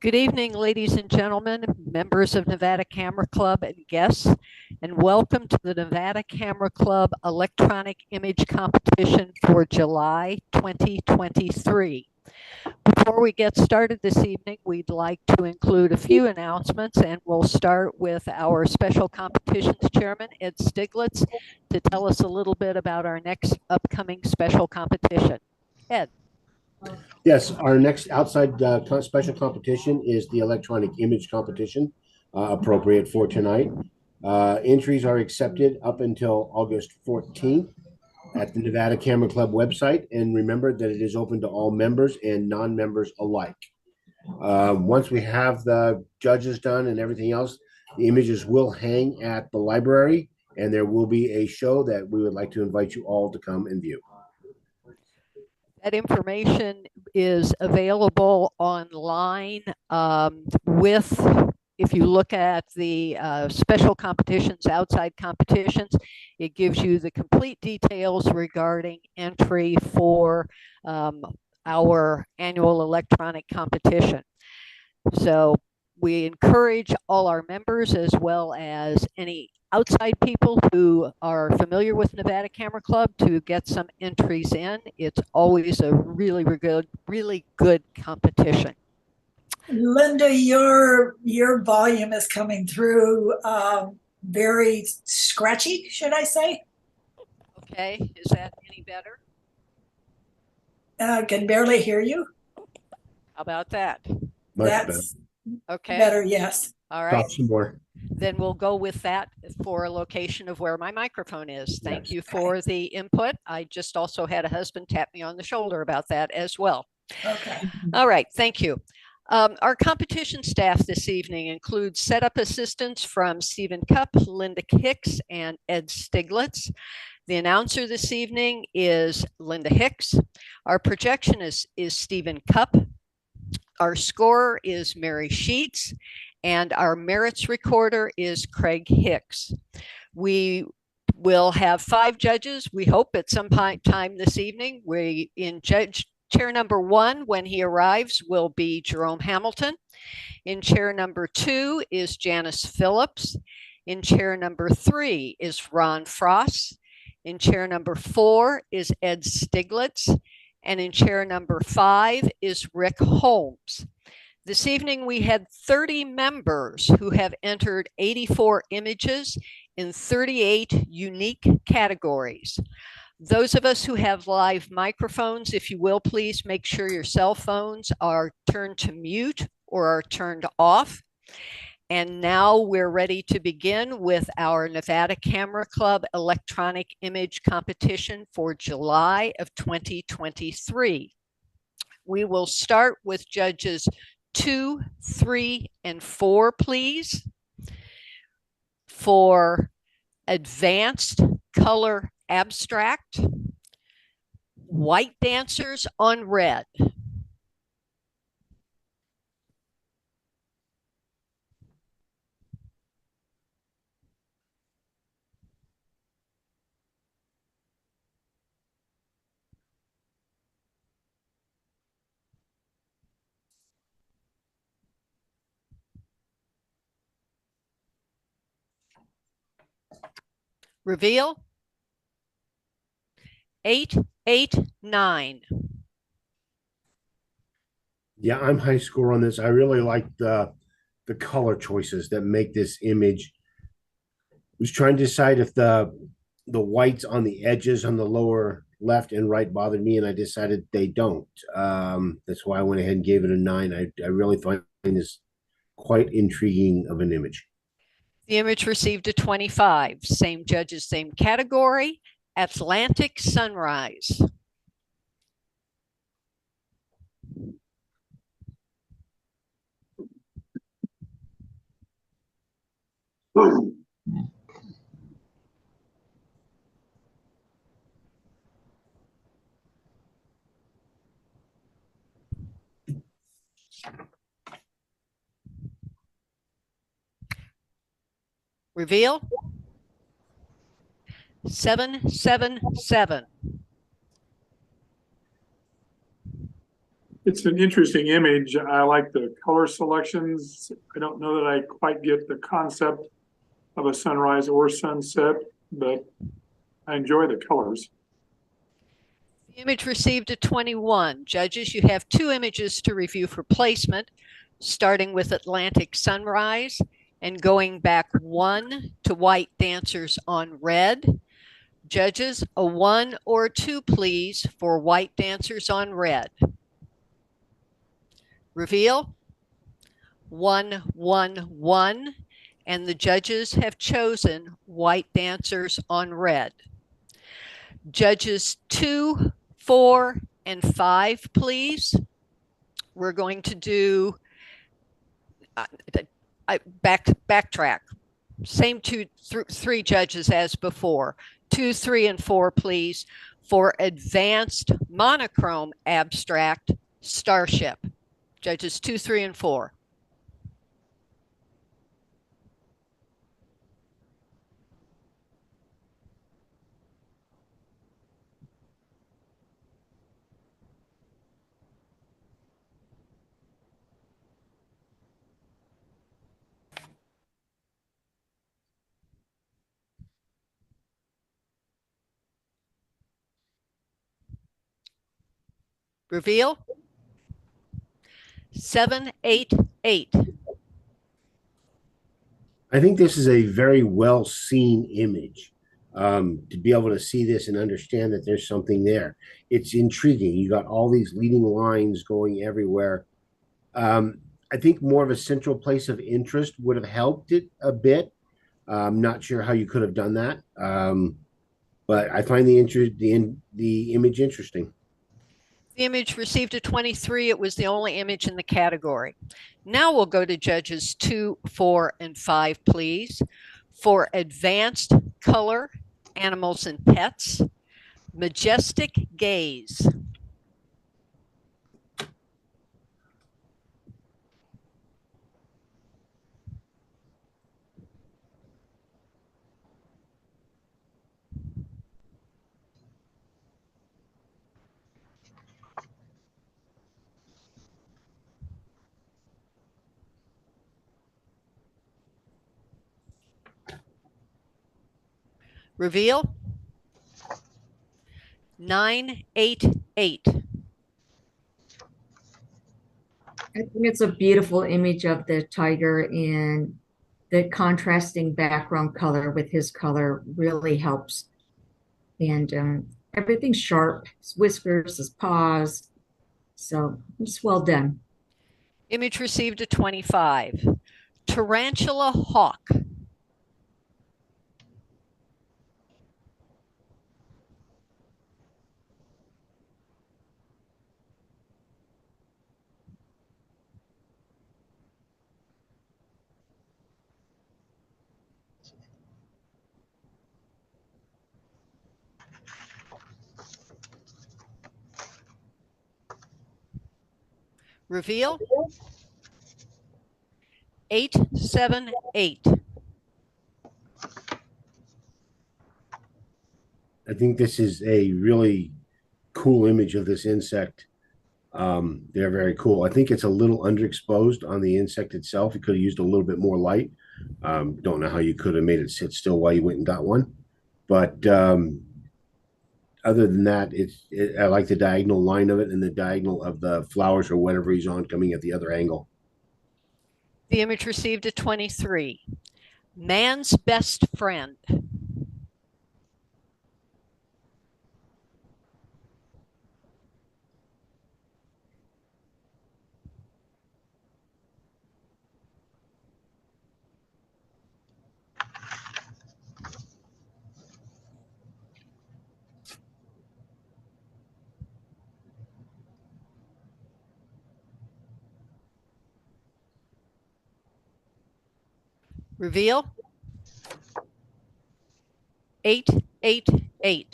Good evening, ladies and gentlemen, members of Nevada Camera Club and guests, and welcome to the Nevada Camera Club Electronic Image Competition for July 2023. Before we get started this evening, we'd like to include a few announcements, and we'll start with our Special Competitions Chairman, Ed Stiglitz, to tell us a little bit about our next upcoming special competition. Ed. Yes, our next outside special competition is the electronic image competition, appropriate for tonight. Entries are accepted up until August 14th at the Nevada Camera Club website. And remember that it is open to all members and non-members alike. Once we have the judges done and everything else, the images will hang at the library, and there will be a show that we would like to invite you all to come and view. That information is available online if you look at the special competitions, outside competitions, it gives you the complete details regarding entry for our annual electronic competition. So we encourage all our members as well as any outside people who are familiar with Nevada Camera Club to get some entries in. It's always a really good competition. Linda, your volume is coming through very scratchy, should I say? Okay, is that any better? I can barely hear you. How about that? That's okay. Better, yes. All right. Talk some more. Then we'll go with that for a location of where my microphone is. Thank Yes. you for the input. I just also had a husband tap me on the shoulder about that as well. Okay. All right, thank you. Our competition staff this evening includes setup assistants from Stephen Cup, Linda Hicks, and Ed Stiglitz. The announcer this evening is Linda Hicks. Our projectionist is Stephen Cup. Our scorer is Mary Sheets, and our merits recorder is Craig Hicks. We will have 5 judges, we hope, at some time this evening. Chair number 1, when he arrives, will be Jerome Hamilton. In chair number 2 is Janice Phillips. In chair number 3 is Ron Frost. In chair number 4 is Ed Stiglitz. And in chair number 5 is Rick Holmes. This evening, we had 30 members who have entered 84 images in 38 unique categories. Those of us who have live microphones, if you will, please make sure your cell phones are turned to mute or are turned off. And now we're ready to begin with our Nevada Camera Club Electronic Image Competition for July of 2023. We will start with judges 2, 3, and 4, please. For advanced color abstract, white dancers on red. Reveal. 889. Yeah, I'm high score on this. I really like the color choices that make this image. I was trying to decide if the whites on the edges on the lower left and right bothered me, and I decided they don't. That's why I went ahead and gave it a 9. I really find this quite intriguing of an image. The image received a 25. Same judges, same category. Atlantic Sunrise. Reveal. 777. It's an interesting image. I like the color selections. I don't know that I quite get the concept of a sunrise or sunset, but I enjoy the colors. The image received a 21. Judges, you have 2 images to review for placement, starting with Atlantic sunrise and going back 1 to white dancers on red. Judges, a 1 or 2, please, for white dancers on red. Reveal. 1, 1, 1, and the judges have chosen white dancers on red. Judges 2, 4, and 5, please. We're going to do backtrack. Same 3 judges as before. 2, 3, and 4, please, for advanced monochrome abstract starship. Judges 2, 3, and 4. Reveal. 7, 8, 8. I think this is a very well seen image. To be able to see this and understand that there's something there, it's intriguing. You got all these leading lines going everywhere. I think more of a central place of interest would have helped it a bit. I'm not sure how you could have done that, but I find the image interesting. The image received a 23. It was the only image in the category. Now we'll go to judges 2, 4, and 5, please, for advanced color, animals and pets, majestic gaze. Reveal. 9, 8, 8. I think it's a beautiful image of the tiger, and the contrasting background color with his color really helps. And everything's sharp, his whiskers, his paws. So it's well done. Image received a 25. Tarantula hawk. Reveal. 8, 7, 8. I think this is a really cool image of this insect. They're very cool. I think it's a little underexposed on the insect itself. You could have used a little bit more light. Don't know how you could have made it sit still while you went and got one. But other than that, I like the diagonal line of it and the diagonal of the flowers or whatever he's on coming at the other angle. The image received a 23. Man's best friend. Reveal. 8, 8, 8.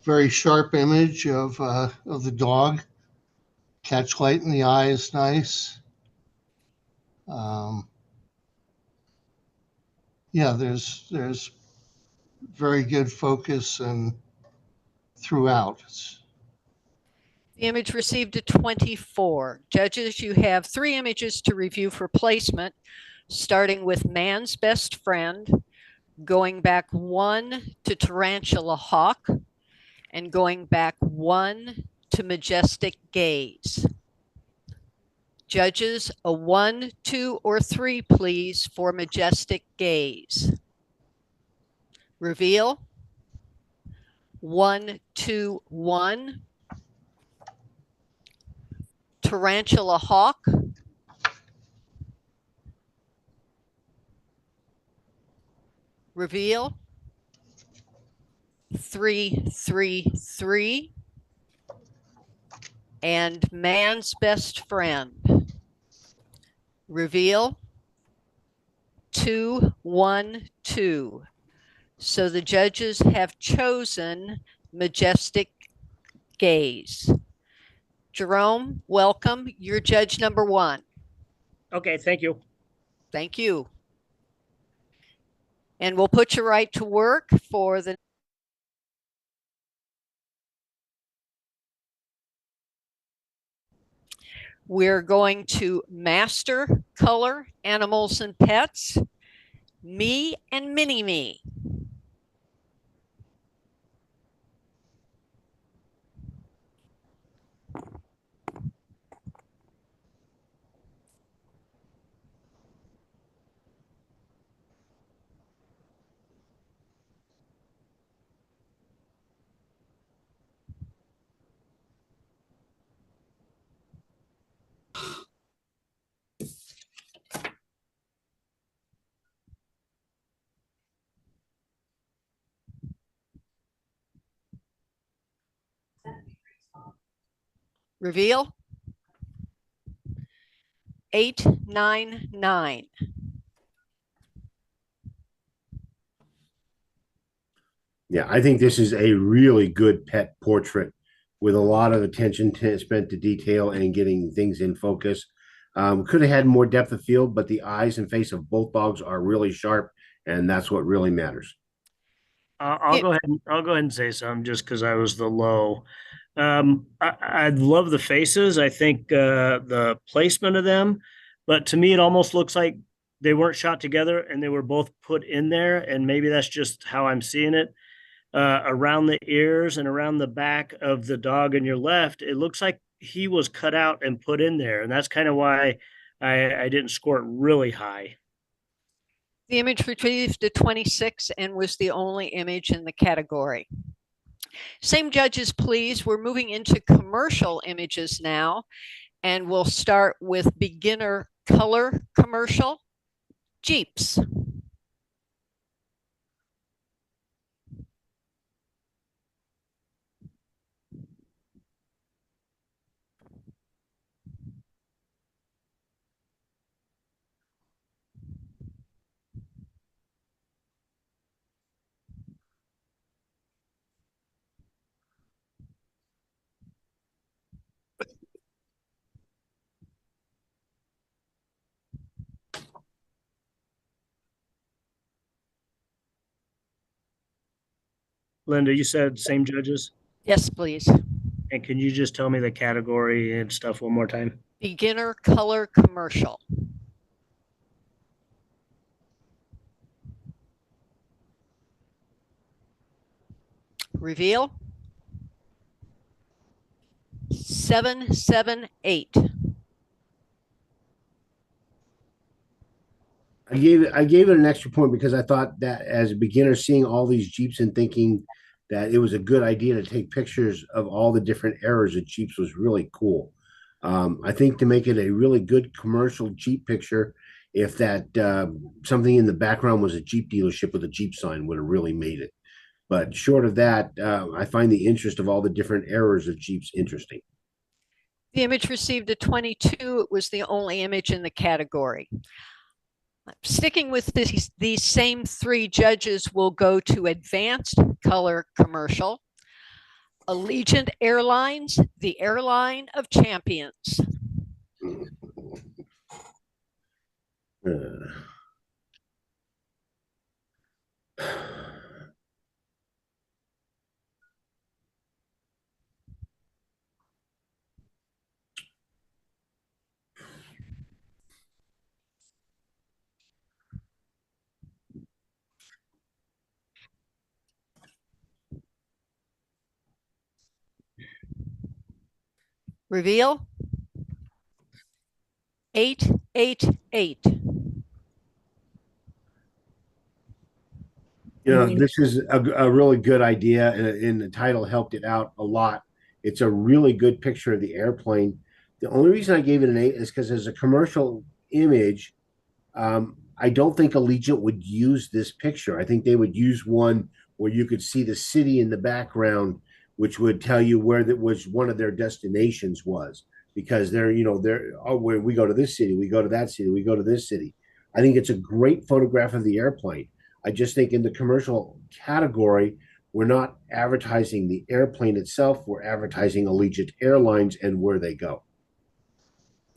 Very sharp image of the dog. Catch light in the eye is nice. Yeah, there's very good focus and throughout. The image received a 24. Judges, you have 3 images to review for placement, starting with Man's Best Friend, going back 1 to Tarantula Hawk, and going back 1 to Majestic Gaze. Judges, a 1, 2, or 3, please, for Majestic Gaze. Reveal. 1, 2, 1. Tarantula Hawk. Reveal. 3, 3, 3. And Man's Best Friend. Reveal. 2, 1, 2. So the judges have chosen Majestic Gaze. Jerome, welcome. You're judge number 1. Okay, thank you. Thank you. And we'll put you right to work for the we're going to master color animals and pets, me and mini me. Reveal. 8, 9, 9. Yeah, I think this is a really good pet portrait with a lot of attention spent to detail and getting things in focus. Could have had more depth of field, but the eyes and face of both dogs are really sharp, and that's what really matters. I'll go ahead. I'll go ahead and say something just because I was the low. I love the faces. I think the placement of them, but to me, it almost looks like they weren't shot together and they were both put in there. And maybe that's just how I'm seeing it. Around the ears and around the back of the dog on your left, it looks like he was cut out and put in there, and that's kind of why I didn't score it really high. The image retrieved a 26 and was the only image in the category. Same judges, please. We're moving into commercial images now, and we'll start with beginner color commercial, Jeeps. Linda, you said same judges, Yes, please. and can you just tell me the category and stuff one more time? Beginner color commercial. Reveal. 7, 7, 8. I gave it an extra point because I thought that as a beginner seeing all these Jeeps and thinking that it was a good idea to take pictures of all the different eras of Jeeps was really cool. I think to make it a really good commercial Jeep picture, if that something in the background was a Jeep dealership with a Jeep sign would have really made it. But short of that, I find the interest of all the different eras of Jeeps interesting. The image received a 22. It was the only image in the category. Sticking with these same 3 judges, will go to advanced color commercial, Allegiant Airlines, the airline of champions. Reveal. 888. You know, mean- this is a really good idea, and the title helped it out a lot. It's a really good picture of the airplane. The only reason I gave it an 8 is because as a commercial image, I don't think Allegiant would use this picture. I think they would use one where you could see the city in the background, which would tell you where that was one of their destinations was, because they're oh, when we go to this city, we go to that city, we go to this city. I think it's a great photograph of the airplane. I just think in the commercial category, we're not advertising the airplane itself. We're advertising Allegiant Airlines and where they go.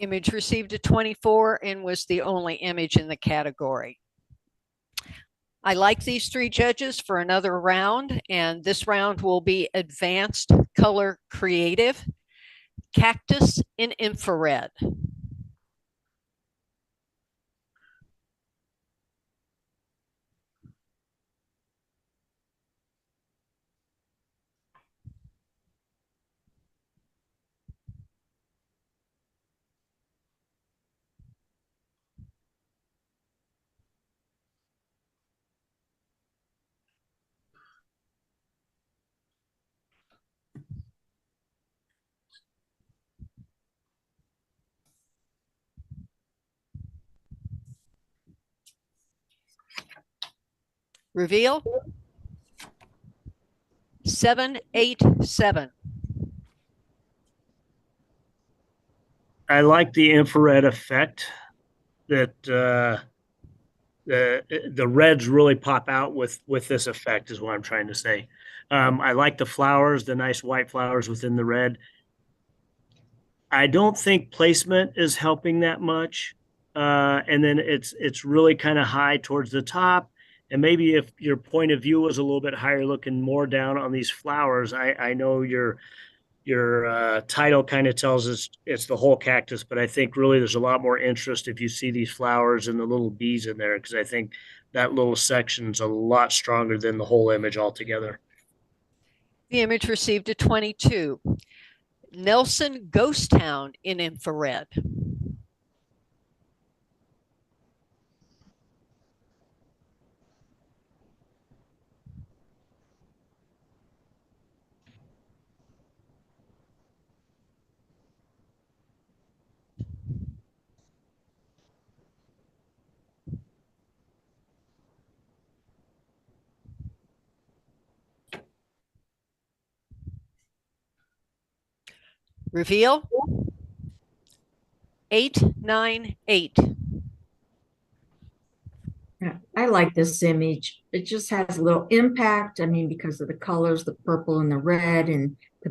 Image received a 24 and was the only image in the category. I like these three judges for another round, and this round will be advanced color creative, cactus in infrared. Reveal. 787. I like the infrared effect that the reds really pop out with this effect is what I'm trying to say. I like the flowers, the nice white flowers within the red. I don't think placement is helping that much. And then it's really kind of high towards the top. And maybe if your point of view was a little bit higher, looking more down on these flowers, I know your title kind of tells us it's the whole cactus, but I think really there's a lot more interest if you see these flowers and the little bees in there, because I think that little section's a lot stronger than the whole image altogether. The image received a 22. Nelson Ghost Town in infrared. Reveal. 898. Yeah, I like this image. It just has a little impact. I mean, because of the colors, the purple and the red, and the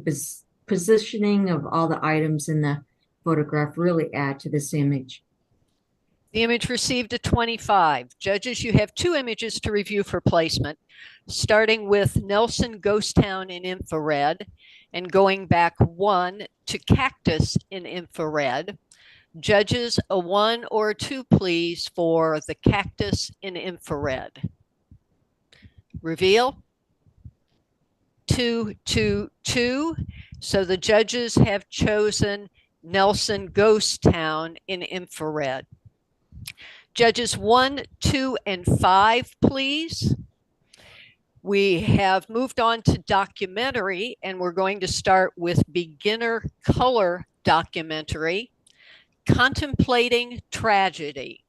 positioning of all the items in the photograph really add to this image. The image received a 25. Judges, you have two images to review for placement, starting with Nelson Ghost Town in infrared and going back one to Cactus in infrared. Judges, a 1 or a 2, please, for the Cactus in infrared. Reveal. 2, 2, 2. So the judges have chosen Nelson Ghost Town in infrared. Judges 1, 2, and 5, please. We have moved on to documentary, and we're going to start with beginner color documentary, Contemplating Tragedy.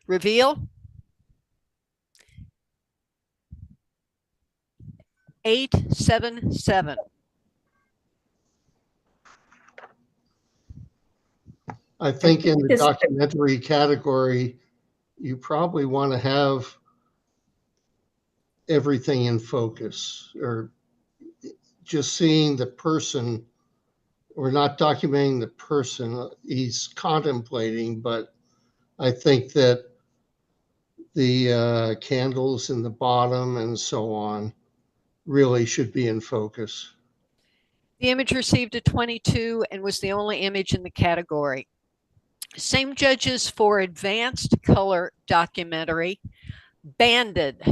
Reveal. 877. I think in the This- documentary category, you probably want to have everything in focus, or just seeing the person. We're not documenting the person he's contemplating, but I think that the candles in the bottom and so on really should be in focus. The image received a 22 and was the only image in the category. Same judges for advanced color documentary, Banded.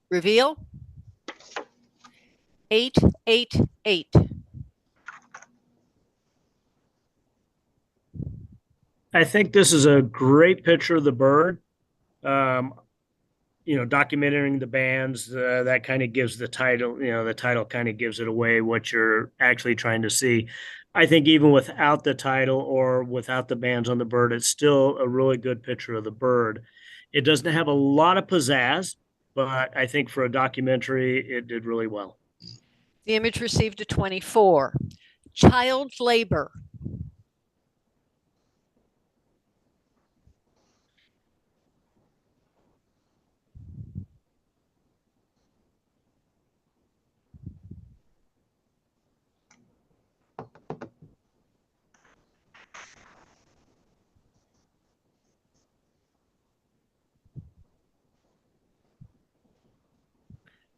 Reveal. 888. I think this is a great picture of the bird. Documenting the bands, that kind of gives the title, the title kind of gives it away what you're actually trying to see. I think even without the title or without the bands on the bird, it's still a really good picture of the bird. It doesn't have a lot of pizzazz, but I think for a documentary, it did really well. The image received a 24. Child labor.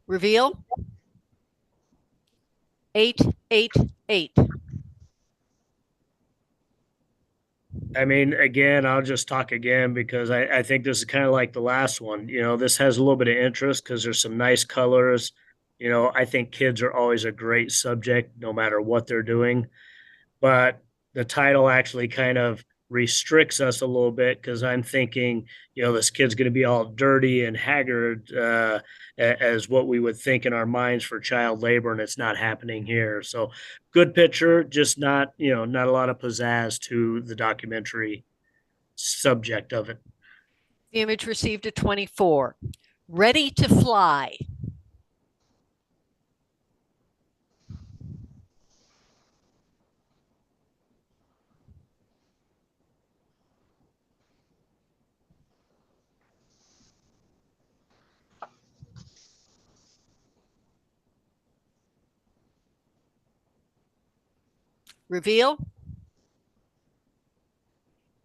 Reveal. 888. I mean, again, I'll just talk again because I think this is kind of like the last one. This has a little bit of interest because there's some nice colors. I think kids are always a great subject no matter what they're doing. But the title actually kind of restricts us a little bit because I'm thinking, this kid's going to be all dirty and haggard as what we would think in our minds for child labor, and it's not happening here. So good picture, just not, not a lot of pizzazz to the documentary subject of it. The image received a 24. Ready to fly. Reveal.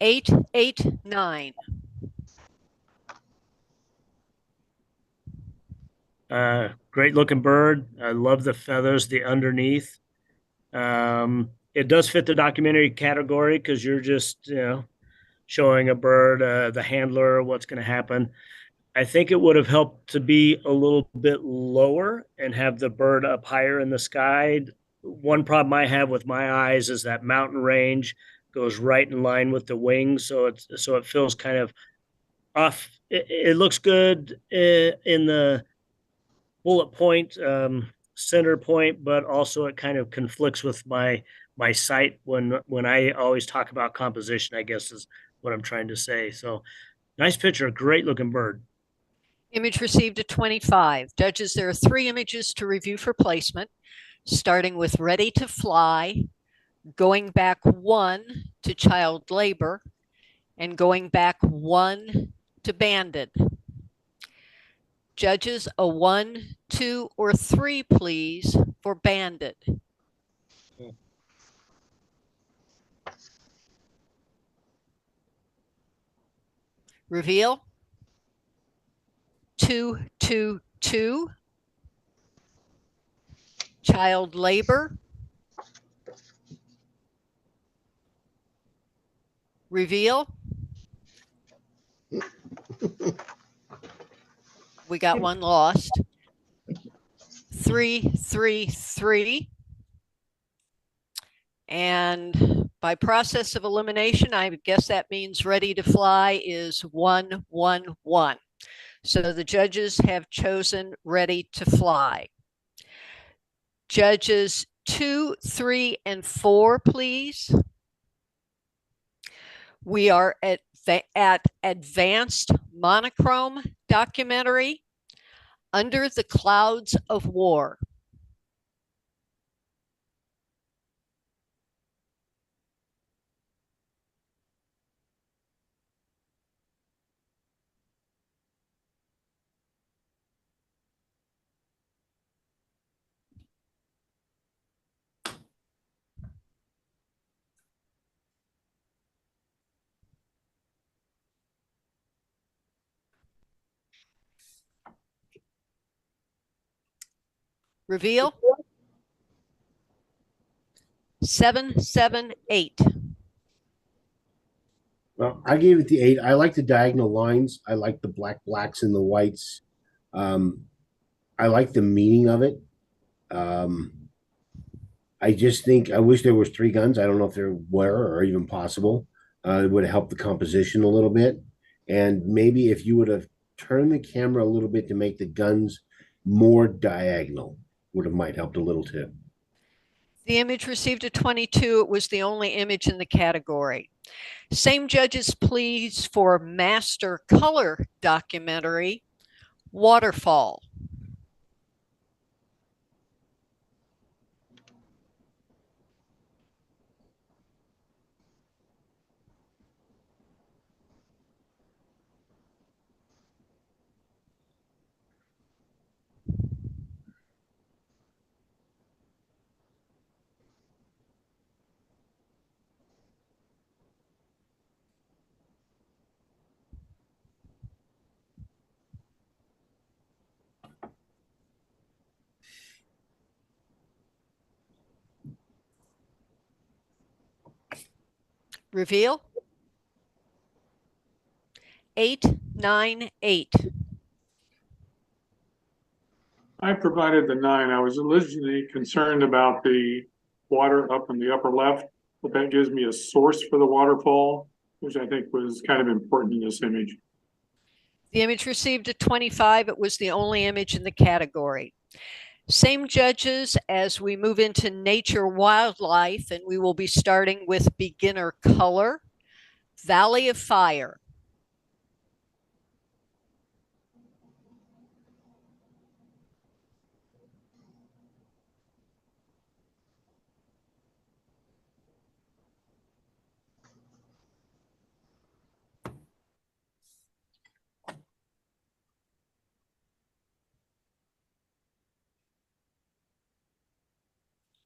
889. Great looking bird. I love the feathers, the underneath. It does fit the documentary category because you're just, showing a bird, the handler, what's going to happen. I think it would have helped to be a little bit lower and have the bird up higher in the sky. One problem I have with my eyes is that mountain range goes right in line with the wings, so it feels kind of off. It looks good in the bullet point, center point, but also it kind of conflicts with my sight when I always talk about composition, I guess is what I'm trying to say. So nice picture, great looking bird. Image received a 25. Judges, there are 3 images to review for placement, starting with ready to fly, going back 1 to child labor, and going back 1 to banded. Judges, a 1, 2, or 3, please, for banded. Reveal. 2, 2, 2. Child labor. Reveal. We got one lost. 3, 3, 3. And by process of elimination, I guess that means ready to fly is 1, 1, 1. So the judges have chosen ready to fly. Judges 2, 3, and 4, please. We are at advanced monochrome documentary, Under the Clouds of War. Reveal. 778. Well, I gave it the 8. I like the diagonal lines. I like the blacks and the whites. I like the meaning of it. I just think I wish there was 3 guns. I don't know if there were or even possible. It would have helped the composition a little bit. And maybe if you would have turned the camera a little bit to make the guns more diagonal, would have might helped a little too. The image received a 22. It was the only image in the category. Same judges, please, for master color documentary, Waterfall. Reveal. 898. I provided the 9. I was originally concerned about the water up in the upper left, but that gives me a source for the waterfall, which I think was kind of important in this image. The image received a 25. It was the only image in the category. Same judges as we move into nature wildlife, and we will be starting with beginner color, Valley of Fire.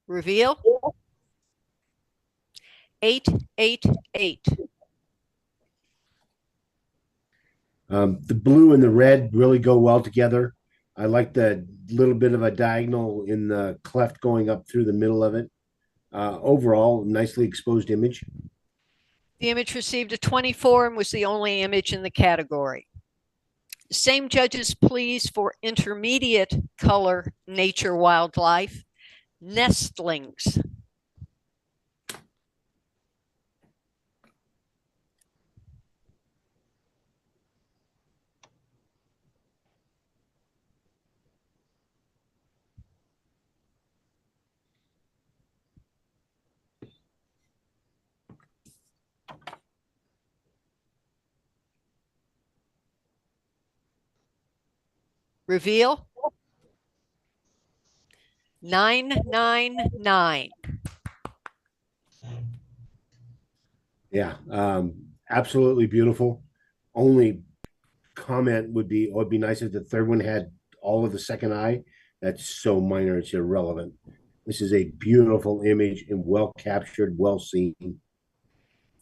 Reveal. 888. The blue and the red really go well together. I like the little bit of a diagonal in the cleft going up through the middle of it. Overall, nicely exposed image. The image received a 24 and was the only image in the category. Same judges, please, for intermediate color nature wildlife, Nestlings. Reveal. 999. Yeah, absolutely beautiful. Only comment would be, it would be nice if the third one had all of the second eye. That's so minor, it's irrelevant. This is a beautiful image and well captured, well seen.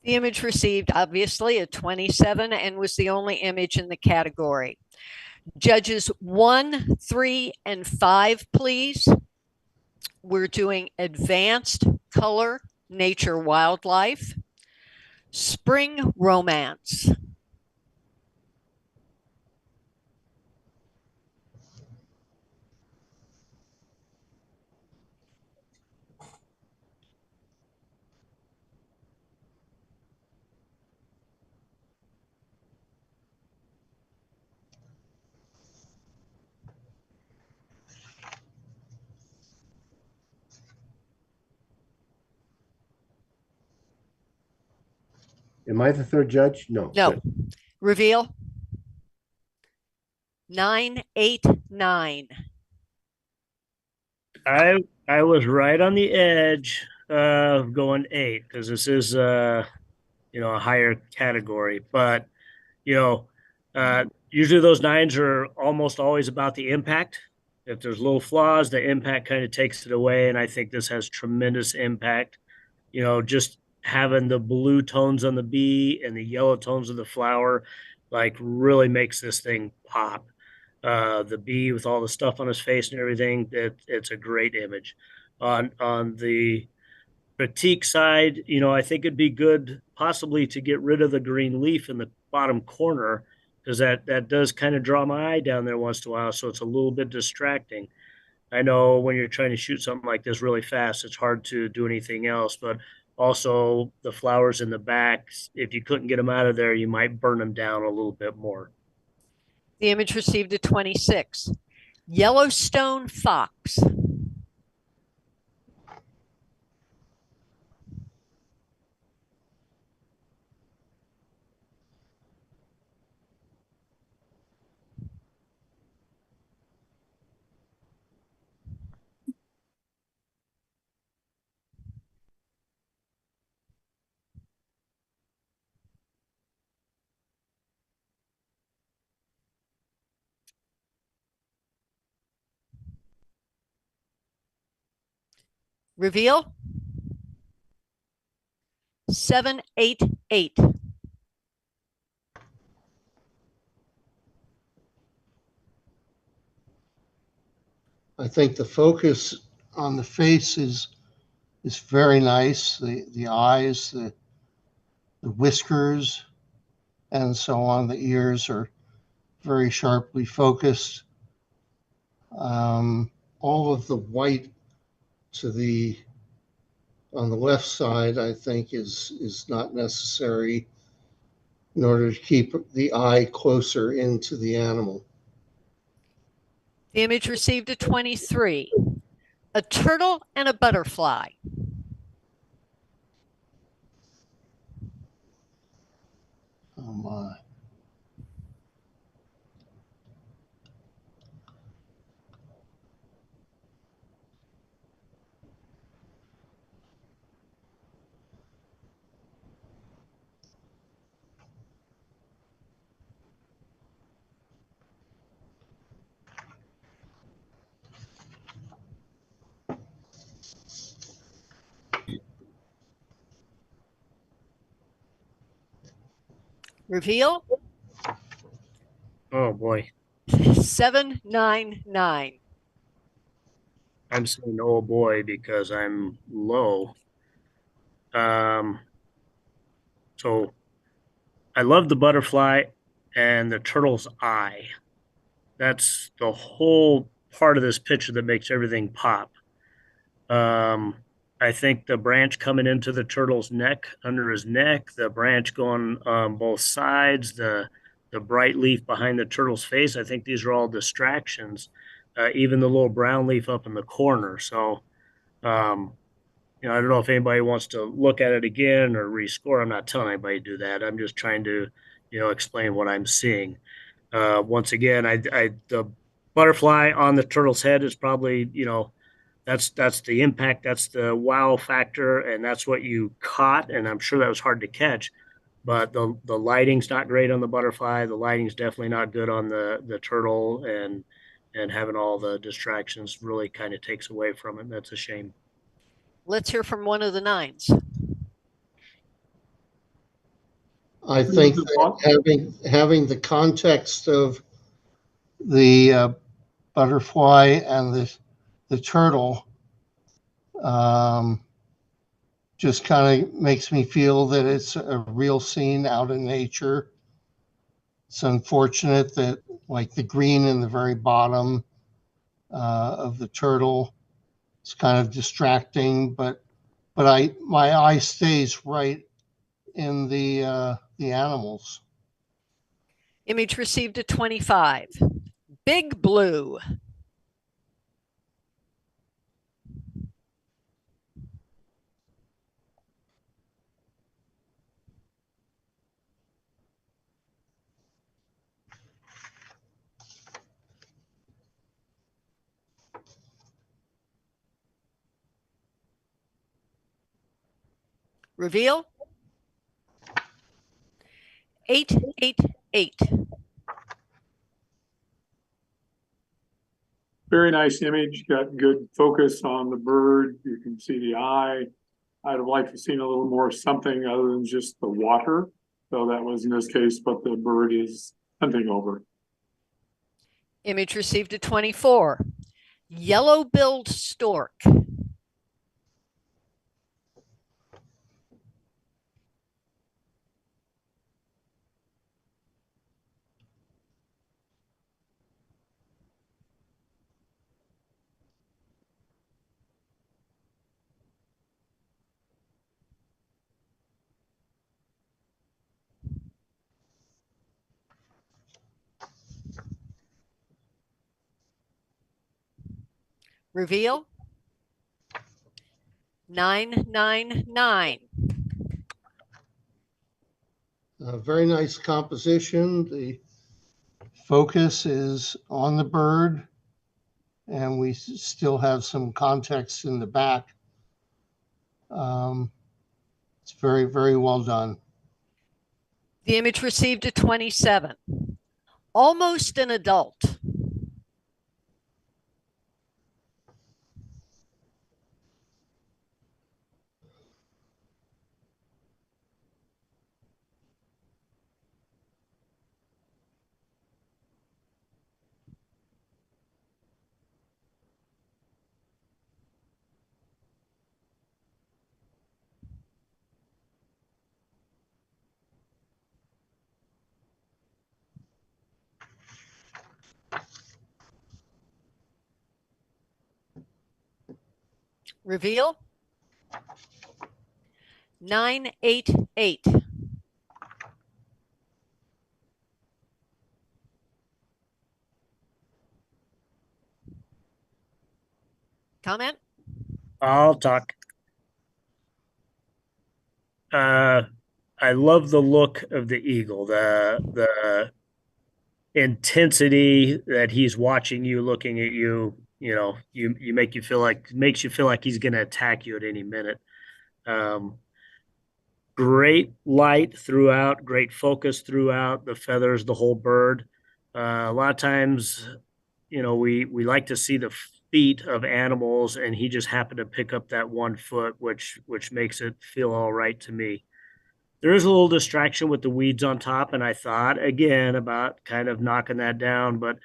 The image received, obviously, a 27 and was the only image in the category. Judges 1, 3, and 5, please. We're doing advanced color nature wildlife, spring romance. Am I the third judge? No. No. Good. Reveal. 989. I was right on the edge of going 8 because this is a higher category, but usually those 9s are almost always about the impact. If there's little flaws, the impact kind of takes it away, and I think this has tremendous impact. Just having the blue tones on the bee and the yellow tones of the flower, like, really makes this thing pop. the bee with all the stuff on his face and everything. It's a great image. On the critique side, I think it'd be good possibly to get rid of the green leaf in the bottom corner because that does kind of draw my eye down there once in a while, so it's a little bit distracting. I know when you're trying to shoot something like this really fast, it's hard to do anything else, but also the flowers in the back, if you couldn't get them out of there, you might burn them down a little bit more. The image received a 26. Yellowstone fox. Reveal. 788. I think the focus on the face is very nice. The eyes, the whiskers, and so on. The ears are very sharply focused. All of the white on the left side, I think, is not necessary in order to keep the eye closer into the animal. The image received a 23. A turtle and a butterfly. Oh my. Reveal. Oh boy. 799. I'm saying oh boy because I'm low. So I love the butterfly and the turtle's eye. That's the whole part of this picture that makes everything pop. Um, I think the branch coming into the turtle's neck, under his neck, the branch going on both sides, the bright leaf behind the turtle's face. I think these are all distractions. Even the little brown leaf up in the corner. So, um, I don't know if anybody wants to look at it again or rescore. I'm not telling anybody to do that. I'm just trying to, explain what I'm seeing. Once again, the butterfly on the turtle's head is probably, that's the impact, that's the wow factor, and that's what you caught. And I'm sure that was hard to catch. But the lighting's not great on the butterfly. The lighting's definitely not good on the turtle, and having all the distractions really kind of takes away from it. That's a shame. Let's hear from one of the nines. I think that having the context of the butterfly and the turtle just kind of makes me feel that it's a real scene out in nature. It's unfortunate that like the green in the very bottom of the turtle is kind of distracting, but my eye stays right in the animals. Image received a 25. Big blue. Reveal. 888. Very nice image, got good focus on the bird. You can see the eye. I'd have liked to have seen a little more something other than just the water. So that was in this case what the bird is hunting over. Image received at 24. Yellow-billed stork. Reveal. 999. A very nice composition. The focus is on the bird, and we still have some context in the back. It's very, very well done. The image received at 27. Almost an adult. Reveal. 988. Comment? I'll talk. I love the look of the eagle, the intensity that he's watching you, looking at you. You know, you make you feel like makes you feel like he's going to attack you at any minute. Um, Great light throughout, great focus throughout the feathers, the whole bird. A lot of times, you know, we like to see the feet of animals, and he just happened to pick up that 1 foot, which makes it feel all right to me. There is a little distraction with the weeds on top, and I thought again about kind of knocking that down, but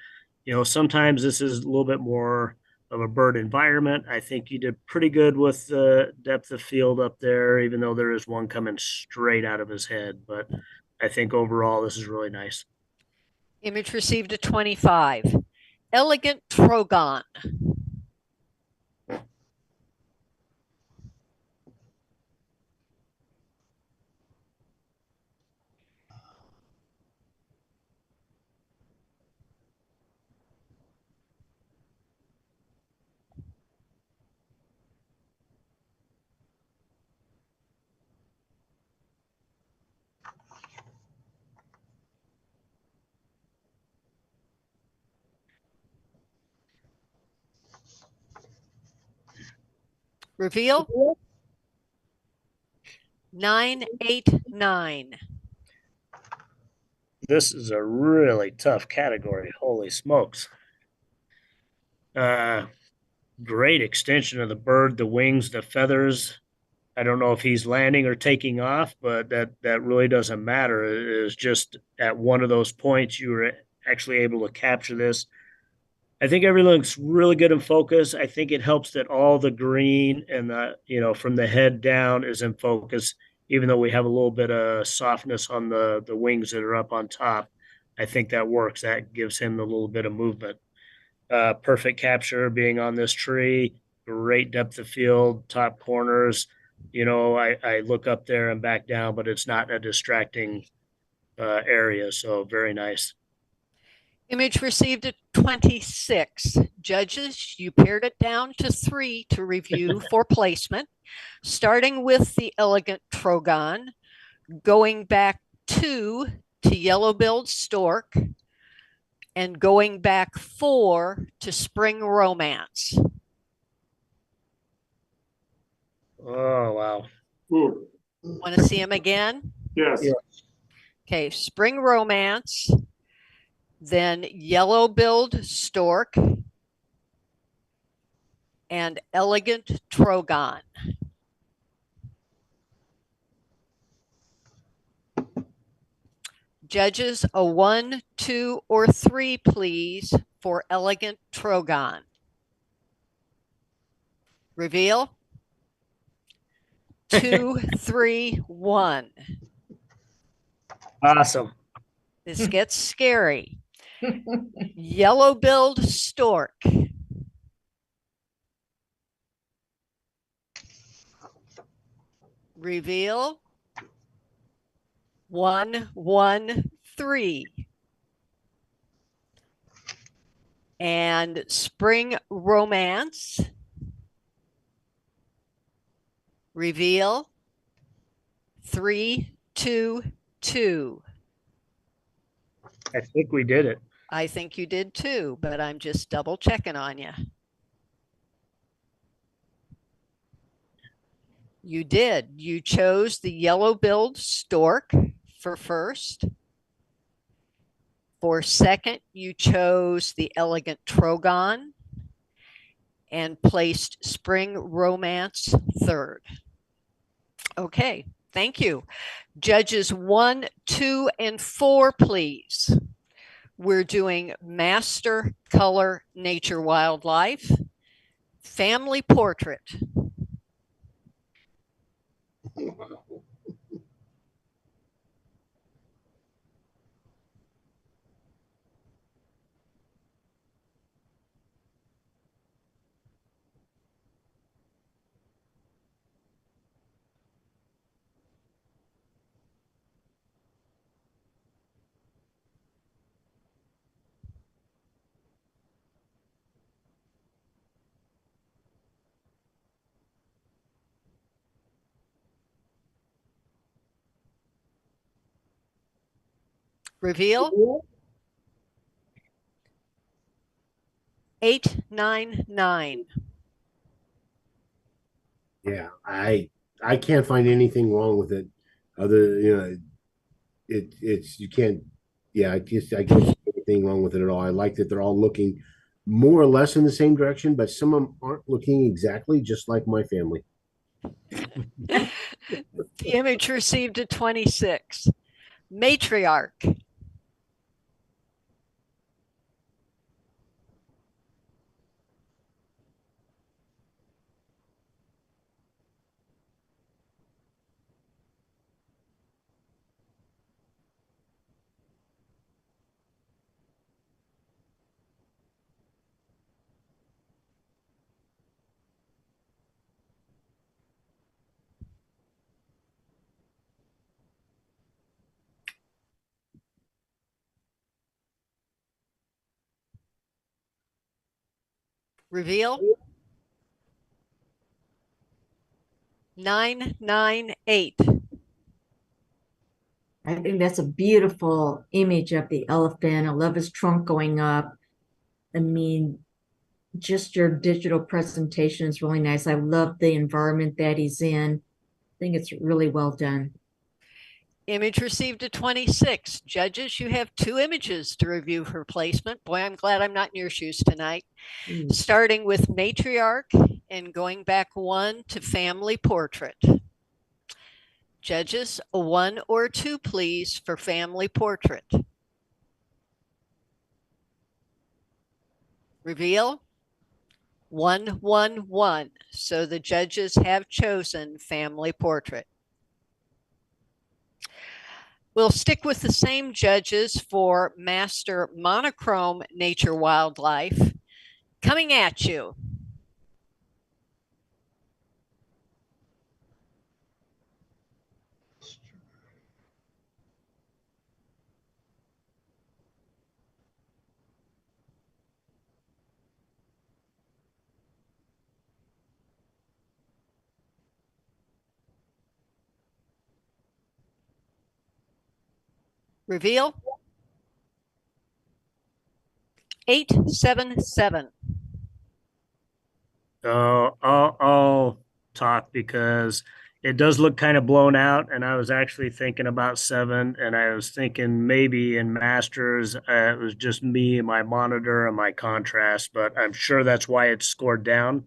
you know, sometimes this is a little bit more of a bird environment. I think you did pretty good with the depth of field up there, even though there is one coming straight out of his head. But I think overall, this is really nice. Image received at 25. Elegant Trogon. Reveal. 989. This is a really tough category. Holy smokes. Uh, Great extension of the bird, the wings, the feathers. I don't know if he's landing or taking off, but that really doesn't matter. It is just at one of those points you were actually able to capture this. I think everything looks really good in focus. I think it helps that all the green and the, you know, from the head down is in focus, even though we have a little bit of softness on the wings that are up on top. I think that works. That gives him a little bit of movement. Perfect capture being on this tree, great depth of field, top corners. You know, I look up there and back down, but it's not a distracting area. So very nice. Image received at 26. Judges, you pared it down to 3 to review for placement, starting with the Elegant Trogon, going back 2 to Yellow-billed Stork, and going back 4 to Spring Romance. Oh, wow. Ooh, Want to see them again? yes. Yeah. Okay, Spring Romance, then Yellow-billed Stork, and Elegant Trogon. Judges, a 1, 2, or 3, please, for Elegant Trogon. Reveal. 2, 3, 1. Awesome. This gets scary. Yellow-billed stork. Reveal. 1, 1, 3. And spring romance. Reveal. 3, 2, 2. I think we did it. I think you did too, but I'm just double checking on you. You did. You chose the yellow-billed stork for first. For second, you chose the elegant trogon and placed spring romance third. Okay, thank you. Judges 1, 2, and 4, please. We're doing master color nature wildlife, family portrait. Reveal. 899. Yeah, I can't find anything wrong with it. Other, it's you can't. Yeah, I can't see anything wrong with it at all. I like that they're all looking more or less in the same direction, but some of them aren't looking exactly just like my family. The image received a 26. Matriarch. Reveal. 998. I think that's a beautiful image of the elephant. I love his trunk going up. I mean, just your digital presentation is really nice. I love the environment that he's in. I think it's really well done. Image received a 26. Judges, you have 2 images to review for placement. Boy, I'm glad I'm not in your shoes tonight. Starting with matriarch and going back 1 to family portrait. Judges, a 1 or 2, please, for family portrait. Reveal. 1, 1, 1. So the judges have chosen family portrait. We'll stick with the same judges for master monochrome nature wildlife. Coming at you. Reveal. 877. So I'll talk because it does look kind of blown out, and I was actually thinking about 7, and I was thinking maybe in masters it was just me and my monitor and my contrast, but I'm sure that's why it's scored down,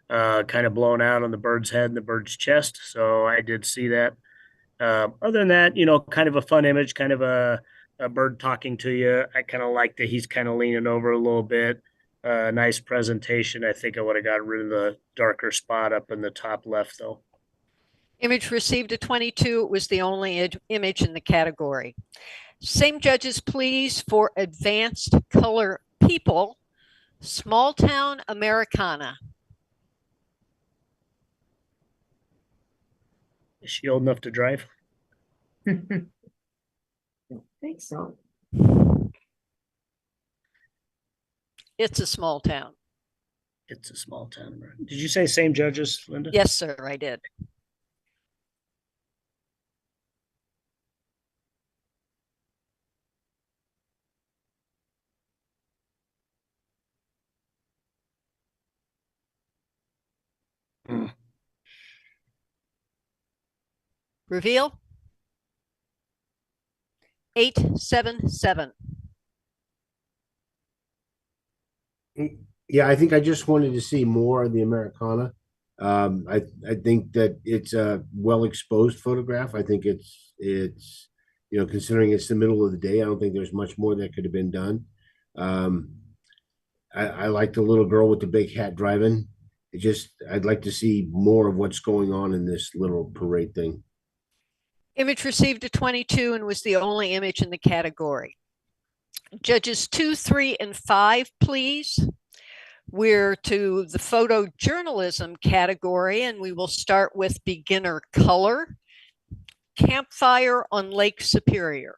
kind of blown out on the bird's head and the bird's chest. So I did see that. Other than that, kind of a fun image, kind of a a bird talking to you. I kind of like that he's kind of leaning over a little bit. Nice presentation. I think I would have got rid of the darker spot up in the top left, though. Image received a 22. It was the only image in the category. Same judges, please, for advanced color people, small town Americana. Is she old enough to drive? I think so. It's a small town. It's a small town. Did you say same judges, Linda? Yes, sir, I did. Hmm. Reveal. 877. Yeah, I think I just wanted to see more of the Americana. I think that it's a well exposed photograph. I think it's considering it's the middle of the day, I don't think there's much more that could have been done. Um, I like the little girl with the big hat driving. I'd like to see more of what's going on in this little parade thing. Image received a 22 and was the only image in the category. Judges 2, 3, and 5, please. We're to the photojournalism category, and we will start with beginner color, campfire on Lake Superior.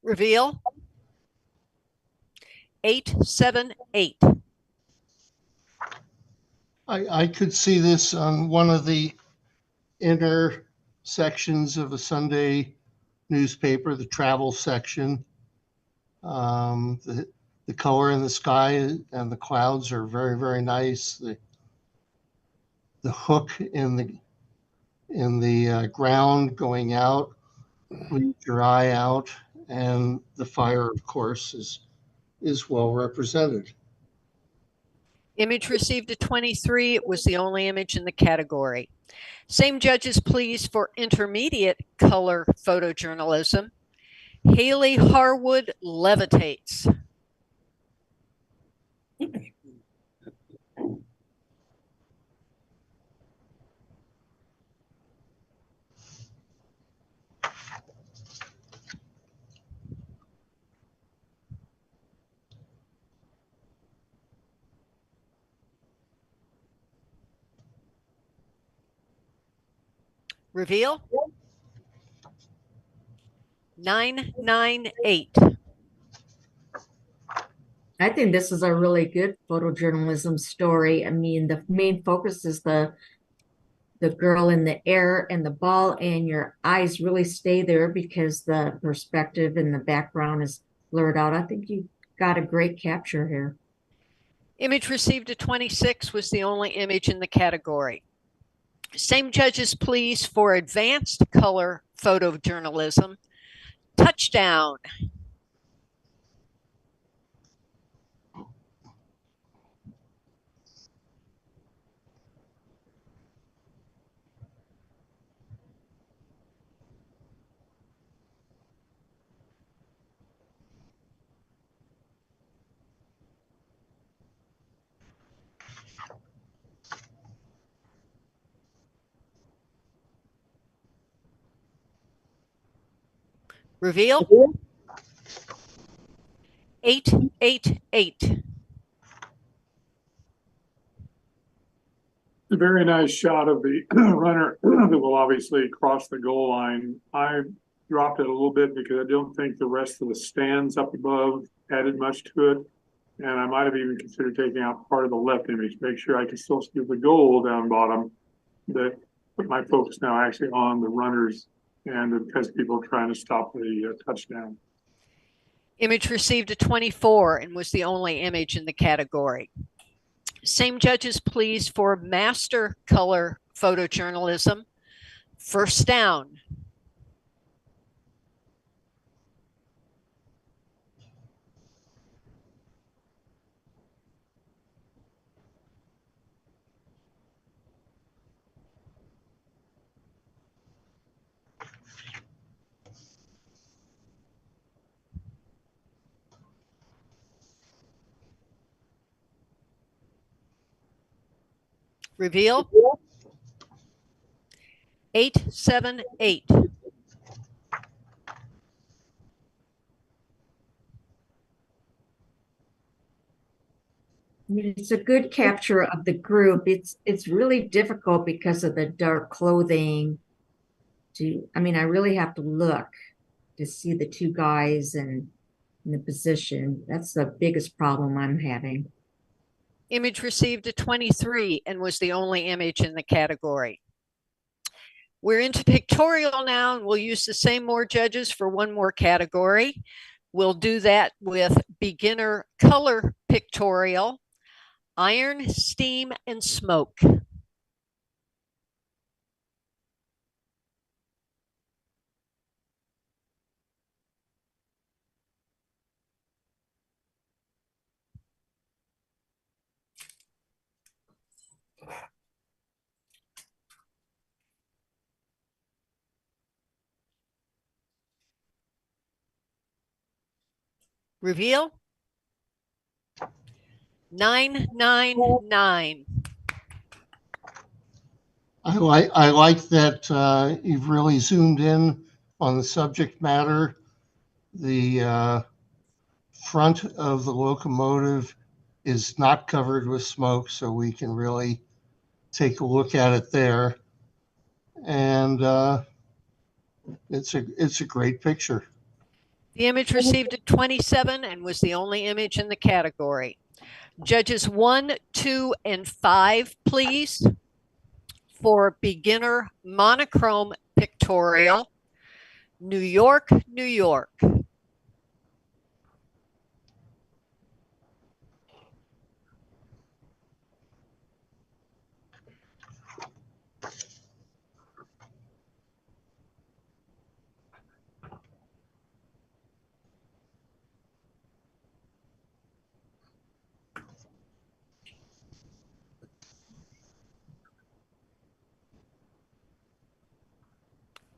Reveal. 878. I could see this on one of the inner sections of a Sunday newspaper, the travel section. The color in the sky and the clouds are very, very nice. The hook in the ground going out, leaves your eye out, and the fire, of course, is well represented. Image received a 23. It was the only image in the category. Same judges, please, for intermediate color photojournalism. Haley Harwood levitates. Reveal. 998. I think this is a really good photojournalism story. I mean, the main focus is the girl in the air and the ball, and your eyes really stay there because the perspective and the background is blurred out. I think you got a great capture here. Image received a 26, was the only image in the category. Same judges, please, for advanced color photojournalism. Touchdown. Reveal. 888. A very nice shot of the runner that will obviously cross the goal line. I dropped it a little bit because I don't think the rest of the stands up above added much to it. And I might have even considered taking out part of the left image, make sure I can still see the goal down bottom. But put my focus now actually on the runners and the test people trying to stop the touchdown. Image received a 24 and was the only image in the category. Same judges, please, for master color photojournalism. First down. Reveal. 878. I mean, it's a good capture of the group. It's really difficult because of the dark clothing I mean, I really have to look to see the two guys and in the position. That's the biggest problem I'm having. Image received a 23 and was the only image in the category. We're into pictorial now, and we'll use the same more judges for one more category. We'll do that with beginner color pictorial, iron, steam, and smoke. Reveal. 999. I like that you've really zoomed in on the subject matter. The front of the locomotive is not covered with smoke, so we can really take a look at it there. And it's a great picture. The image received a 27 and was the only image in the category. Judges 1, 2, and 5, please, for beginner monochrome pictorial, New York, New York.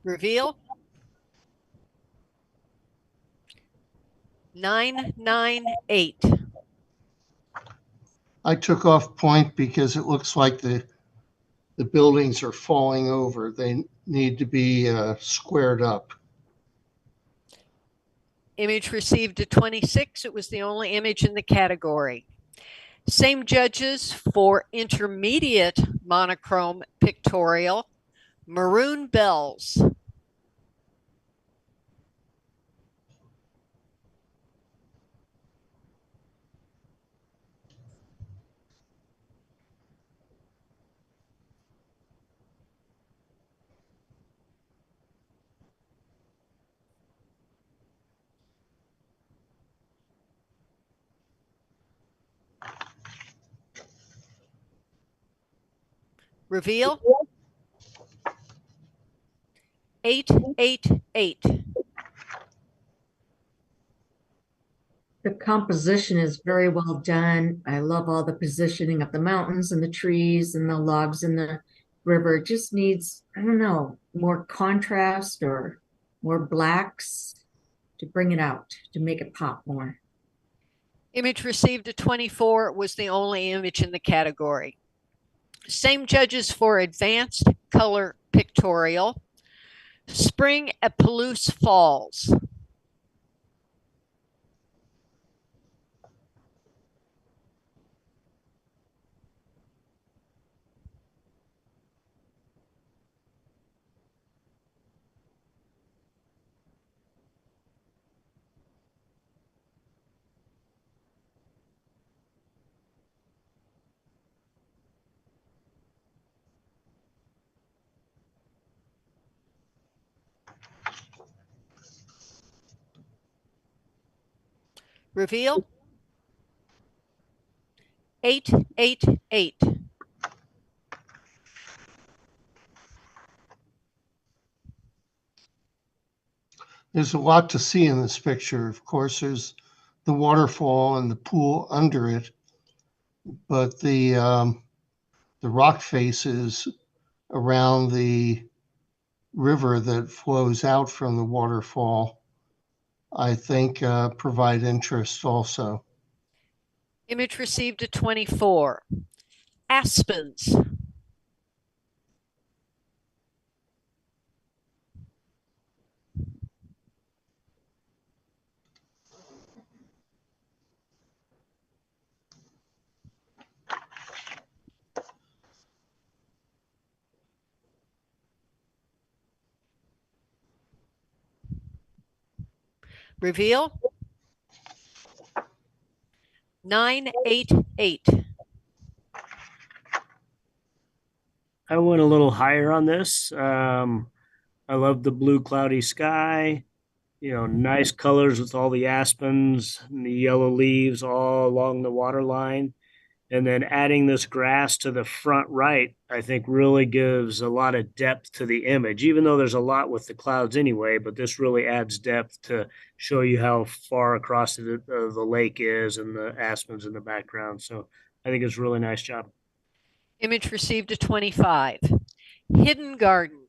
Reveal. 998. I took off point because it looks like the buildings are falling over. They need to be squared up. Image received a 26. It was the only image in the category. Same judges for intermediate monochrome pictorial, maroon bells. Reveal. 888. The composition is very well done. I love all the positioning of the mountains and the trees and the logs in the river. It just needs, I don't know, more contrast or more blacks to bring it out, to make it pop more. Image received a 24. Was the only image in the category. Same judges for advanced color pictorial, spring at Palouse Falls. Reveal. 888. There's a lot to see in this picture. Of course, there's the waterfall and the pool under it, but the rock faces around the river that flows out from the waterfall, I think, provide interest also. Image received at 24. Aspens. Reveal. 988. I went a little higher on this. I love the blue cloudy sky, nice colors with all the aspens and the yellow leaves all along the water line. And then adding this grass to the front right, I think really gives a lot of depth to the image, even though there's a lot with the clouds anyway, but this really adds depth to show you how far across the lake is and the aspens in the background. So I think it's a really nice job. Image received at 25. Hidden garden.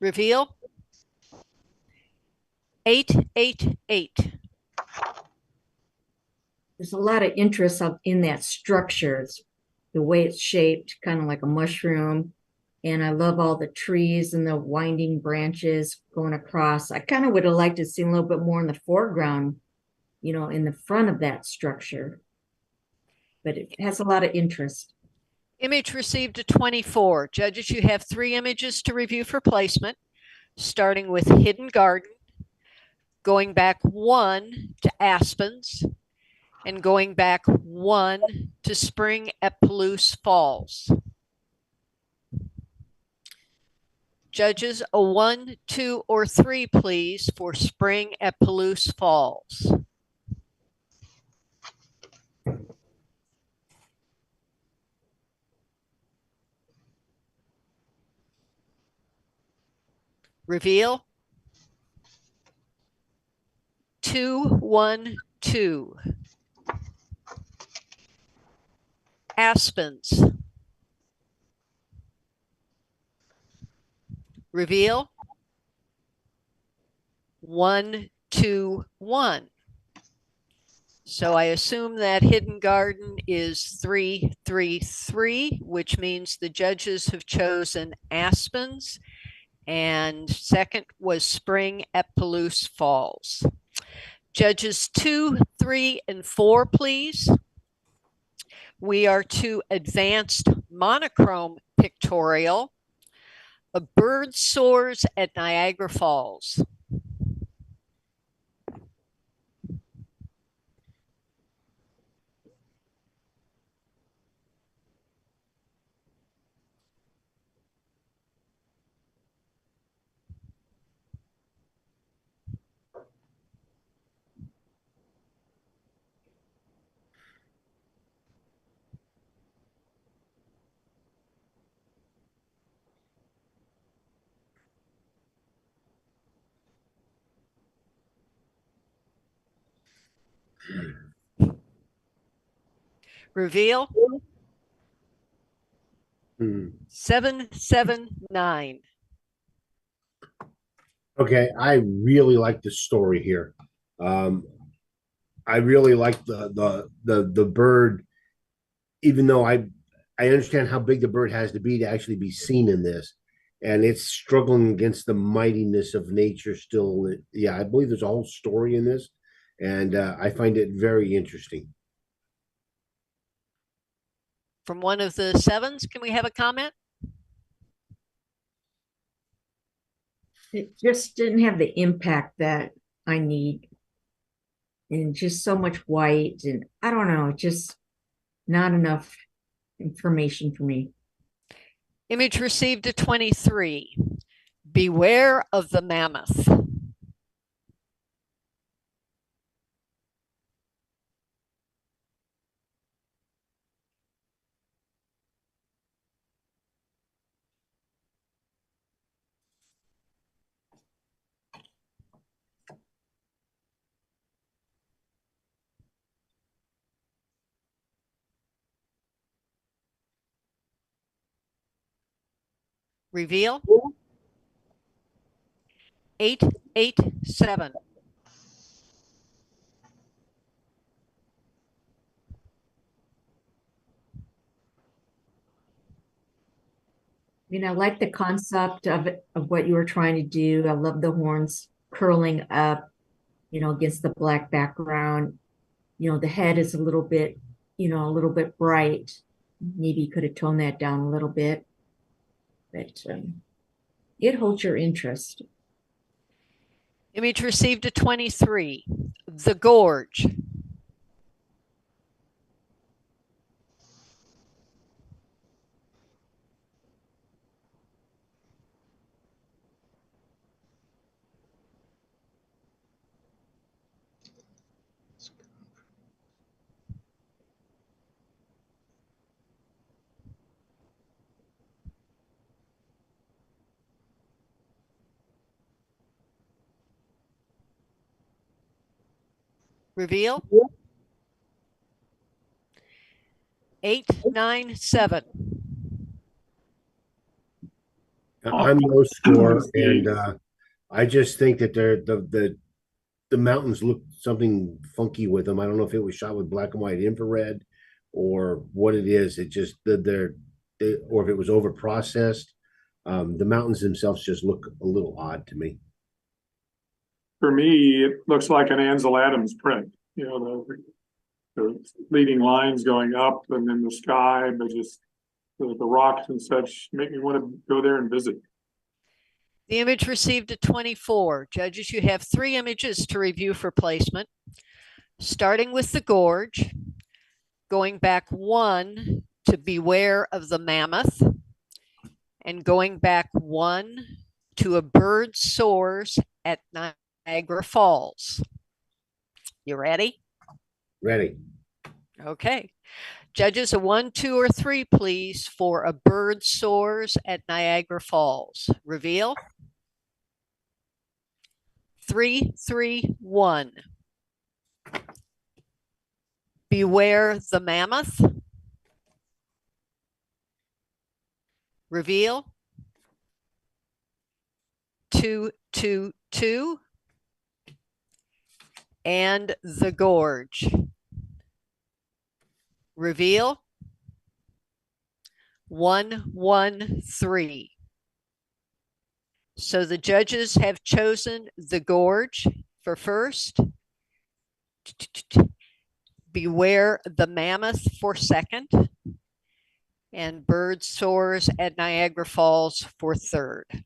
Reveal. 888. There's a lot of interest in that structure. It's the way it's shaped, kind of like a mushroom. And I love all the trees and the winding branches going across. I kind of would have liked to see a little bit more in the foreground, in the front of that structure. But it has a lot of interest. Image received at 24. Judges, you have 3 images to review for placement, starting with hidden garden, going back 1 to aspens, and going back 1 to spring at Palouse Falls. Judges, a 1, 2, or 3, please, for spring at Palouse Falls. Reveal. 2, 1, 2. Aspens. Reveal. 1, 2, 1. So I assume that hidden garden is 3, 3, 3, which means the judges have chosen aspens, and second was spring at Palouse Falls. Judges 2, 3, and 4, please. We are to advanced monochrome pictorial. A bird soars at Niagara Falls. Reveal. 779. Okay, I really like the story here. I really like the bird, even though I understand how big the bird has to actually be seen in this, and it's struggling against the mightiness of nature still. Yeah, I believe there's a whole story in this, and I find it very interesting. from one of the sevens? Can we have a comment? It just didn't have the impact that I need. And just so much white, and I don't know, just not enough information for me. Image received a 23. Beware of the mammoth. Reveal. 887. I like the concept of it, of what you were trying to do. I love the horns curling up, against the black background. The head is a little bit, a little bit bright. Maybe you could have toned that down a little bit, but it holds your interest. Image received a 23. The gorge. Reveal. 897. I'm low score, and I just think that the mountains look something funky with them. I don't know if it was shot with black and white infrared or what it is. It just or if it was over processed. The mountains themselves just look a little odd to me. For me, it looks like an Ansel Adams print, the leading lines going up and then the sky, but just the rocks and such make me want to go there and visit. The image received a 24. Judges, you have 3 images to review for placement. Starting with the gorge, going back 1 to beware of the mammoth, and going back 1 to a bird soars at Niagara Falls. You ready? Ready. Okay. Judges, a 1, 2, or 3, please, for a bird soars at Niagara Falls. Reveal. 3, 3, 1. Beware the mammoth. Reveal. 2, 2, 2. And the gorge. Reveal. 1, 1, 3. So the judges have chosen the gorge for first. Beware the mammoth for second. And bird soars at Niagara Falls for third.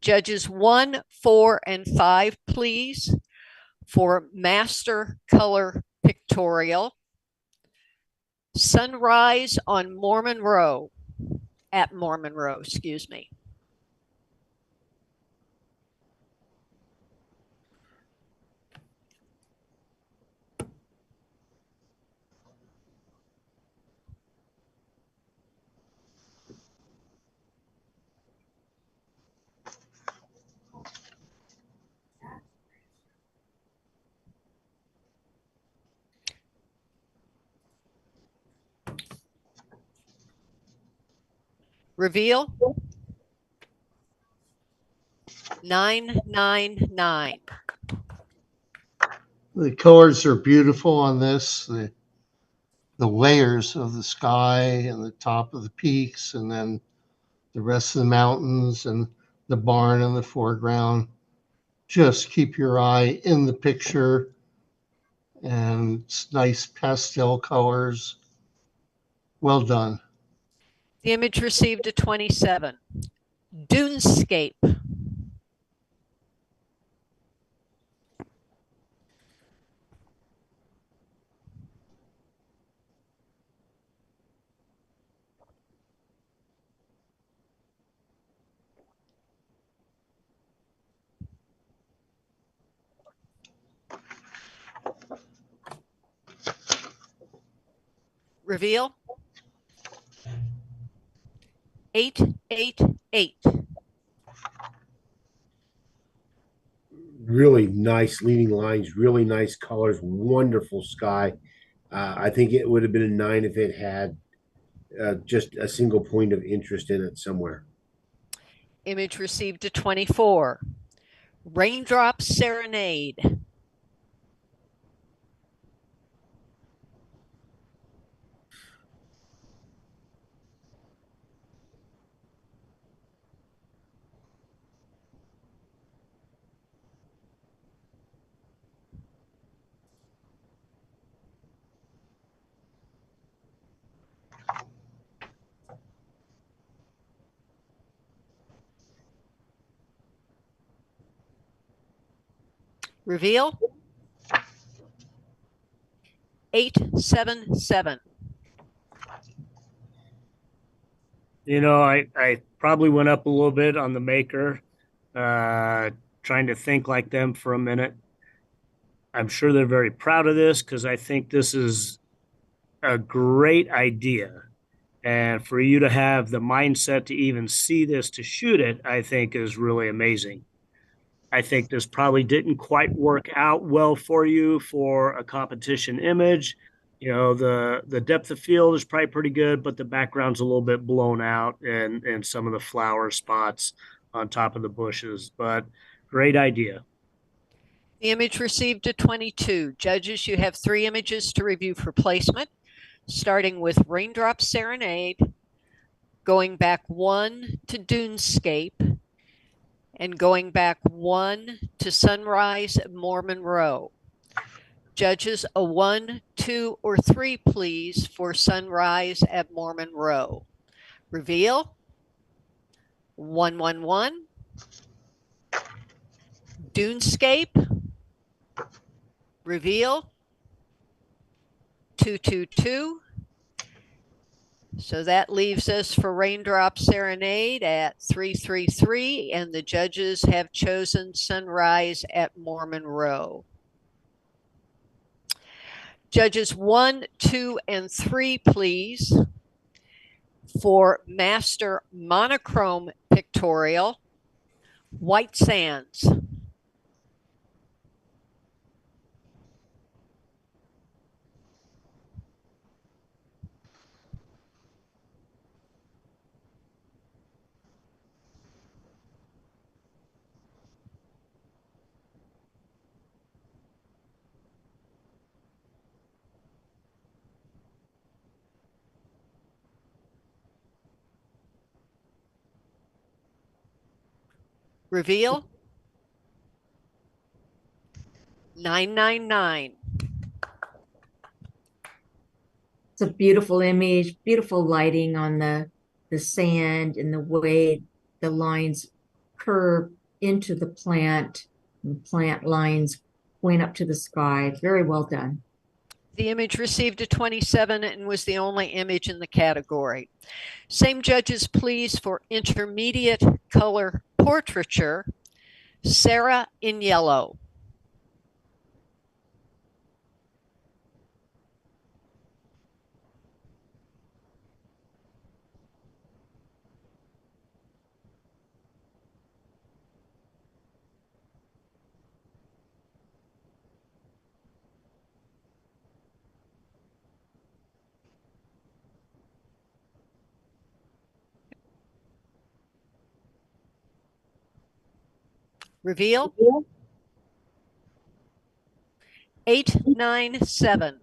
Judges 1, 4, and 5, please, for master color pictorial. Sunrise on Mormon Row, at Mormon Row, excuse me. Reveal. 999. The colors are beautiful on this. The layers of the sky and the top of the peaks, and then the rest of the mountains and the barn in the foreground. Just keep your eye in the picture, and it's nice pastel colors. Well done. The image received a 27. Dunescape. Reveal. 888. Really nice leading lines, really nice colors, wonderful sky. I think it would have been a 9 if it had just a single point of interest in it somewhere. Image received a 24. Raindrop Serenade. Reveal. 877. I probably went up a little bit on the maker, trying to think like them for a minute. I'm sure they're very proud of this because I think this is a great idea. And for you to have the mindset to even see this, to shoot it, I think is really amazing. I think this probably didn't quite work out well for you for a competition image. The depth of field is probably pretty good, but the background's a little bit blown out and some of the flower spots on top of the bushes. But great idea. The image received a 22. Judges, you have 3 images to review for placement, starting with Raindrop Serenade, going back 1 to Dunescape, and going back 1 to Sunrise at More Monroe. Judges, a 1, 2, or 3, please, for Sunrise at More Monroe. Reveal. 111. Dunescape. Reveal. 222. So that leaves us for Raindrop Serenade at 333, and the judges have chosen Sunrise at More Monroe. Judges 1, 2, and 3, please, for Master Monochrome Pictorial, White Sands. Reveal. 999. It's a beautiful image, beautiful lighting on the sand and the way the lines curve into the plant and plant lines point up to the sky. Very well done. The image received a 27 and was the only image in the category. Same judges, please, for intermediate color portraiture, Sarah in yellow. Reveal. 897.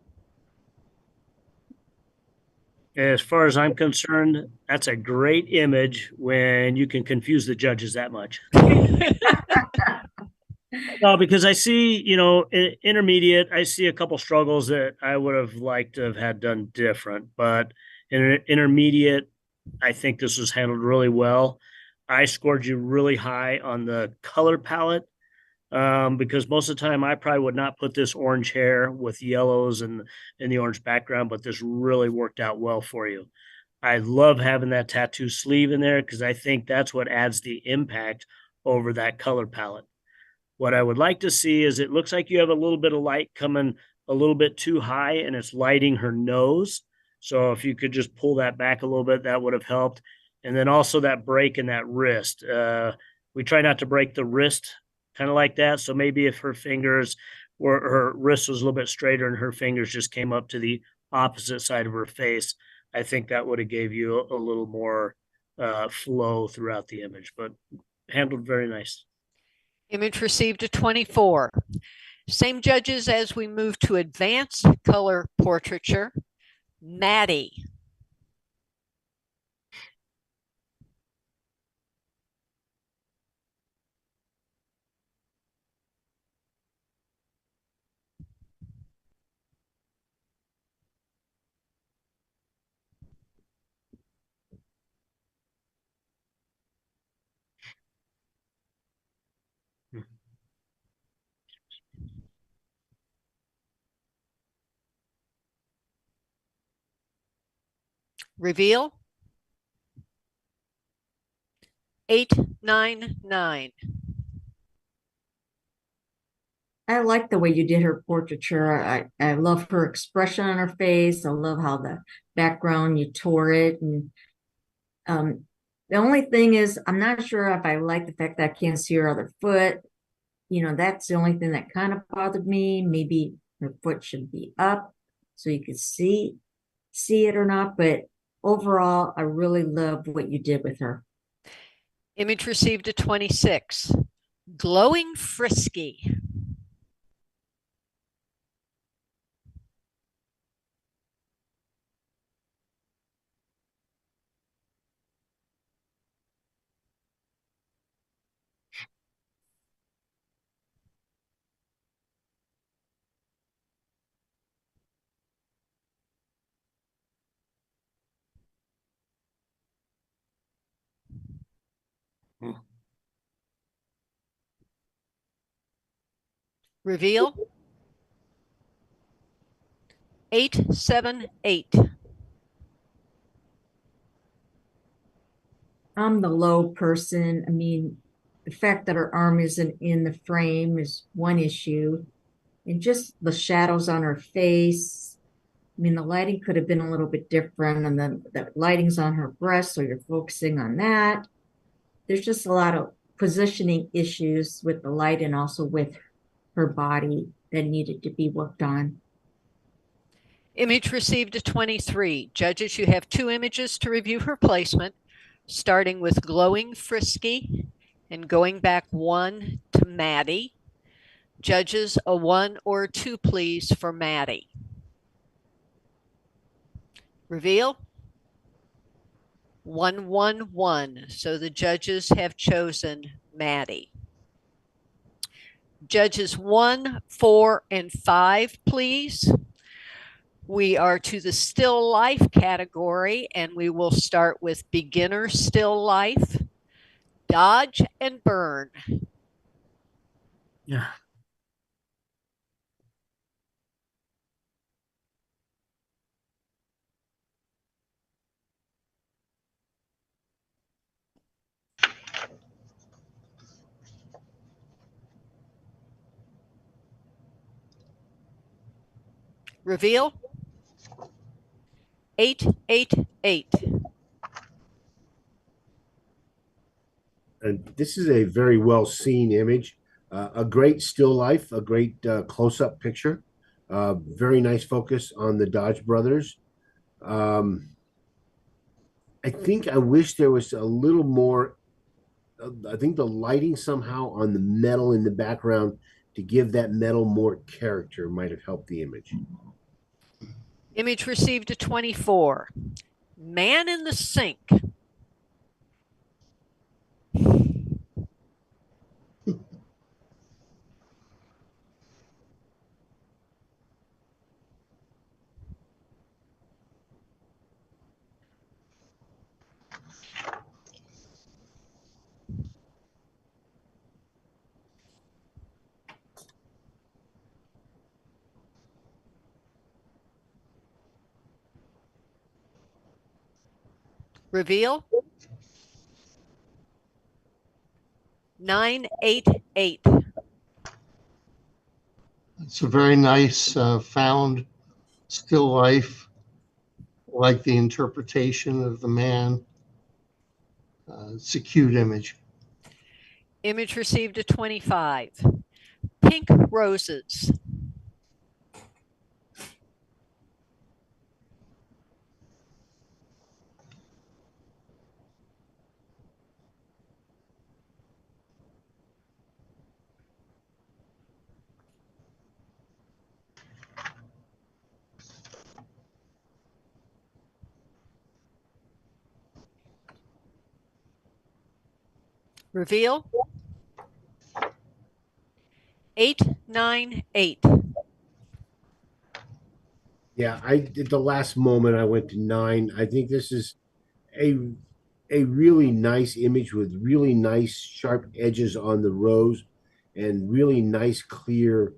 As far as I'm concerned, that's a great image when you can confuse the judges that much. No, because I see, intermediate, I see a couple struggles that I would have liked to have had done different. But Intermediate, I think this was handled really well. I scored you really high on the color palette, because most of the time I probably would not put this orange hair with yellows and the orange background, but this really worked out well for you. I love having that tattoo sleeve in there because I think that's what adds the impact over that color palette. What I would like to see is it looks like you have a little bit of light coming a little bit too high and it's lighting her nose. So if you could just pull that back a little bit, that would have helped. And then also that break in that wrist. We try not to break the wrist kind of like that. So maybe if her fingers or her wrist was a little bit straighter and her fingers just came up to the opposite side of her face, I think that would have gave you a little more flow throughout the image, but handled very nice. Image received a 24. Same judges as we move to advanced color portraiture. Maddie. Reveal. 899. I like the way you did her portraiture. I love her expression on her face. I love how the background, you tore it. And the only thing is, I'm not sure if I like the fact that I can't see her other foot. You know, that's the only thing that kind of bothered me. Maybe her foot should be up so you could see it or not. But overall, I really love what you did with her. Image received a 26. Glowing frisky. Reveal. 878. I'm the low person. I mean, the fact that her arm isn't in the frame is one issue. And just the shadows on her face. I mean, the lighting could have been a little bit different, and then the lighting's on her breast, so you're focusing on that. There's just a lot of positioning issues with the light and also with her body that needed to be worked on. Image received a 23. Judges, you have 2 images to review her placement, starting with glowing frisky and going back 1 to Maddie. Judges, a 1 or 2, please, for Maddie. Reveal. 111. So the judges have chosen Maddie. Judges 1, 4, and 5, please. We are to the still life category, and we will start with beginner still life, dodge and burn. Yeah. Reveal. 888. And this is a very well seen image, a great still life, a great close up picture, very nice focus on the Dodge brothers. I think I wish there was a little more. I think the lighting somehow on the metal in the background to give that metal more character might have helped the image. Image received a 24. Man in the sink. Reveal. 988. It's a very nice found still life, like the interpretation of the man. It's a cute image. Image received a 25. Pink roses. Reveal. 898. Yeah, I at the last moment I went to 9. I think this is a a really nice image with really nice sharp edges on the rose and really nice clear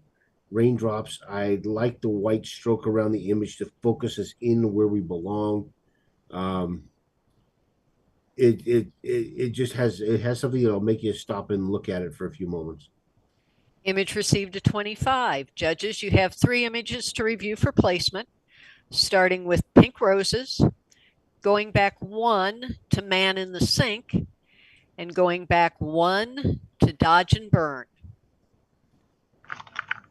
raindrops. I like the white stroke around the image to focus us in where we belong. Um, it just has something that'll make you stop and look at it for a few moments. Image received a 25. Judges, you have 3 images to review for placement, starting with pink roses, going back 1 to man in the sink, and going back 1 to dodge and burn.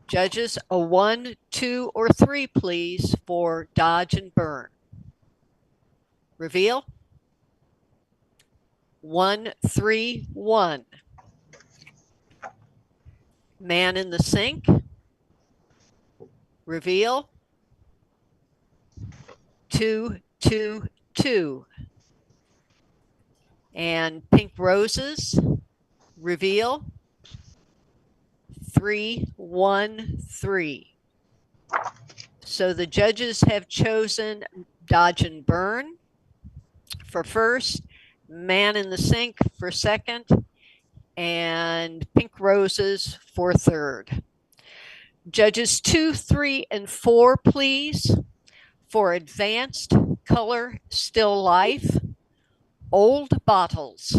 Judges, a 1, 2, or 3, please, for dodge and burn. Reveal. 1, 3, 1. Man in the sink. Reveal. 2, 2, 2. And pink roses. Reveal. 3, 1, 3. So the judges have chosen dodge and burn for first, man in the sink for second, and pink roses for third. Judges 2, 3, and 4, please, for advanced color still life, old bottles.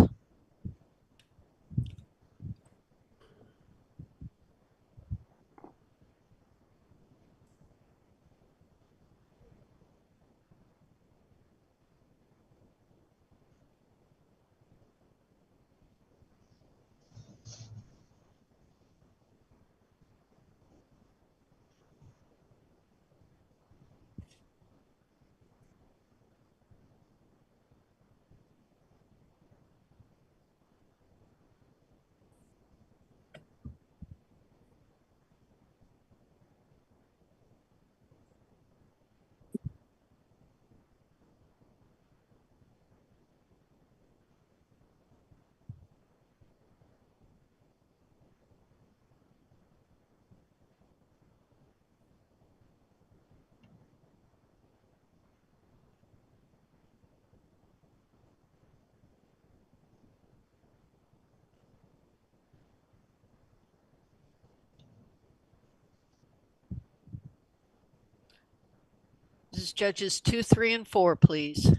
This is judges 2, 3, and 4, please.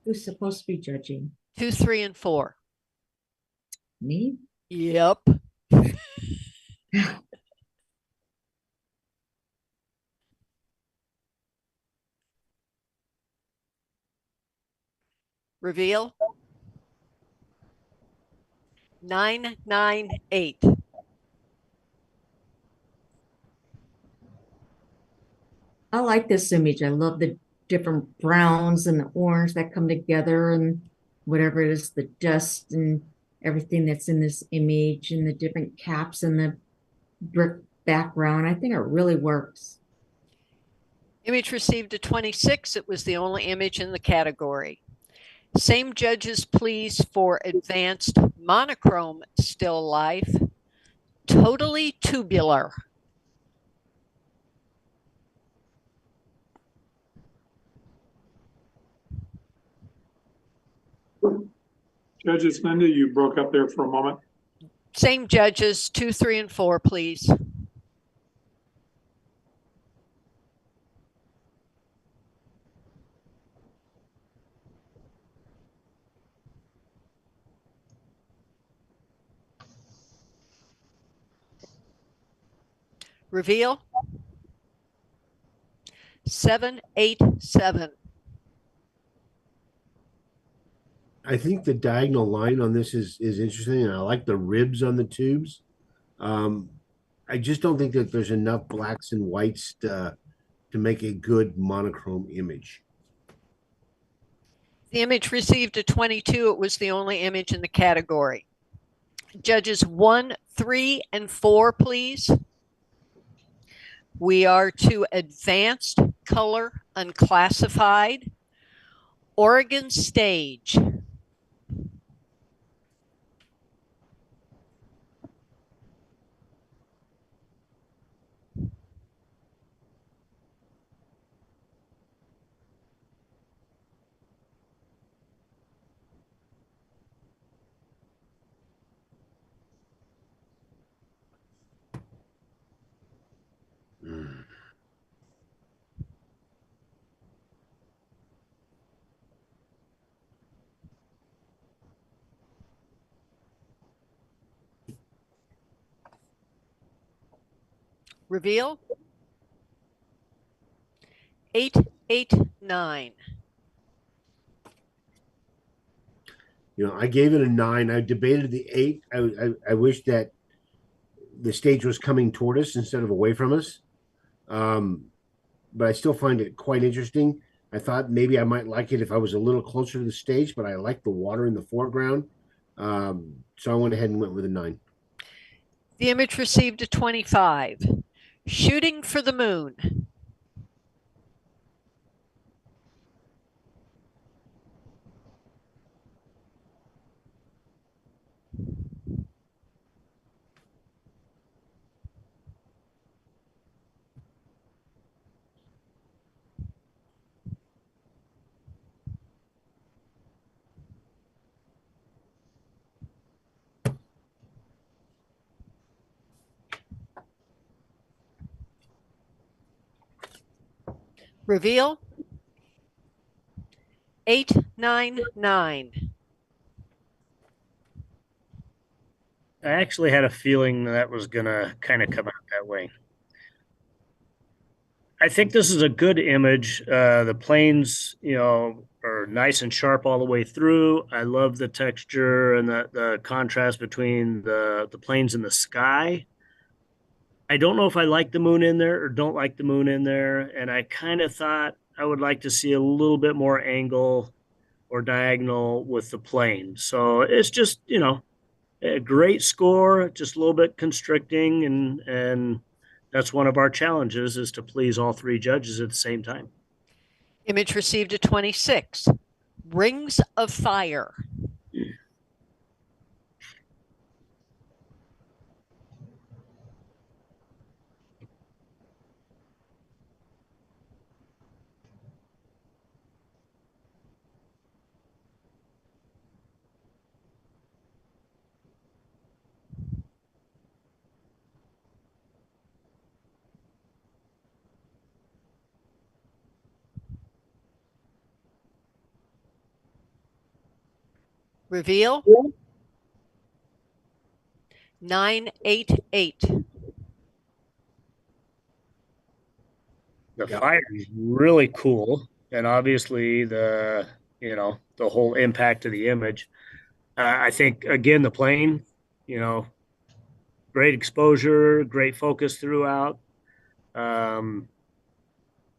Who's supposed to be judging? 2, 3, and 4. Me? Yep. Reveal. 998. I like this image. I love the different browns and the orange that come together and whatever it is, the dust and everything that's in this image and the different caps and the brick background. I think it really works. Image received a 26. It was the only image in the category. Same judges, please, for advanced monochrome still life. Totally tubular. Judges, Linda, you broke up there for a moment. Same judges, 2, 3, and 4, please. Reveal. 7, 8, 7. I think the diagonal line on this is interesting, and I like the ribs on the tubes. I just don't think that there's enough blacks and whites to make a good monochrome image. The image received a 22. It was the only image in the category. Judges 1, 3, and 4, please. We are to advanced color unclassified. Oregon stage. Reveal. 8, 8, 9. I gave it a 9. I debated the 8. I wish that the stage was coming toward us instead of away from us. But I still find it quite interesting. I thought maybe I might like it if I was a little closer to the stage, but I like the water in the foreground. So I went ahead and went with a 9. The image received a 25. Shooting for the moon. Reveal. 8, 9, 9. I actually had a feeling that was gonna kind of come out that way. I think this is a good image. The planes, are nice and sharp all the way through. I love the texture and the contrast between the planes and the sky. I don't know if I like the moon in there or don't like the moon in there. And I kind of thought I would like to see a little bit more angle or diagonal with the plane. So it's just, a great score, just a little bit constricting. And that's one of our challenges is to please all three judges at the same time. Image received a 26. Rings of fire. Reveal. 9, 8, 8. The Yep. fire is really cool, and obviously the whole impact of the image. I think again the plane, great exposure, great focus throughout. Um,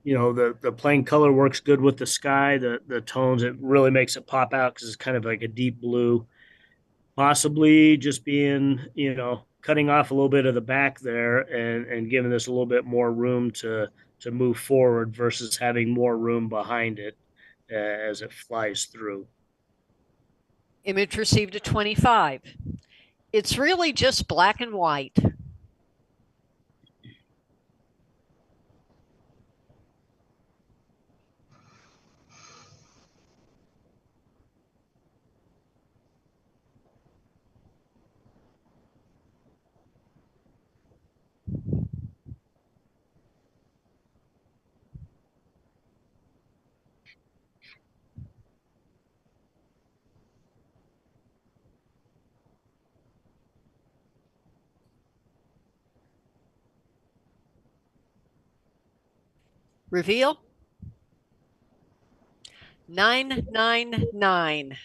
the plain color works good with the sky. The tones, it really makes it pop out because it's kind of like a deep blue. Possibly just being, cutting off a little bit of the back there and giving this a little bit more room to move forward versus having more room behind it as it flies through. Image received a 25. It's really just black and white. Reveal. 999.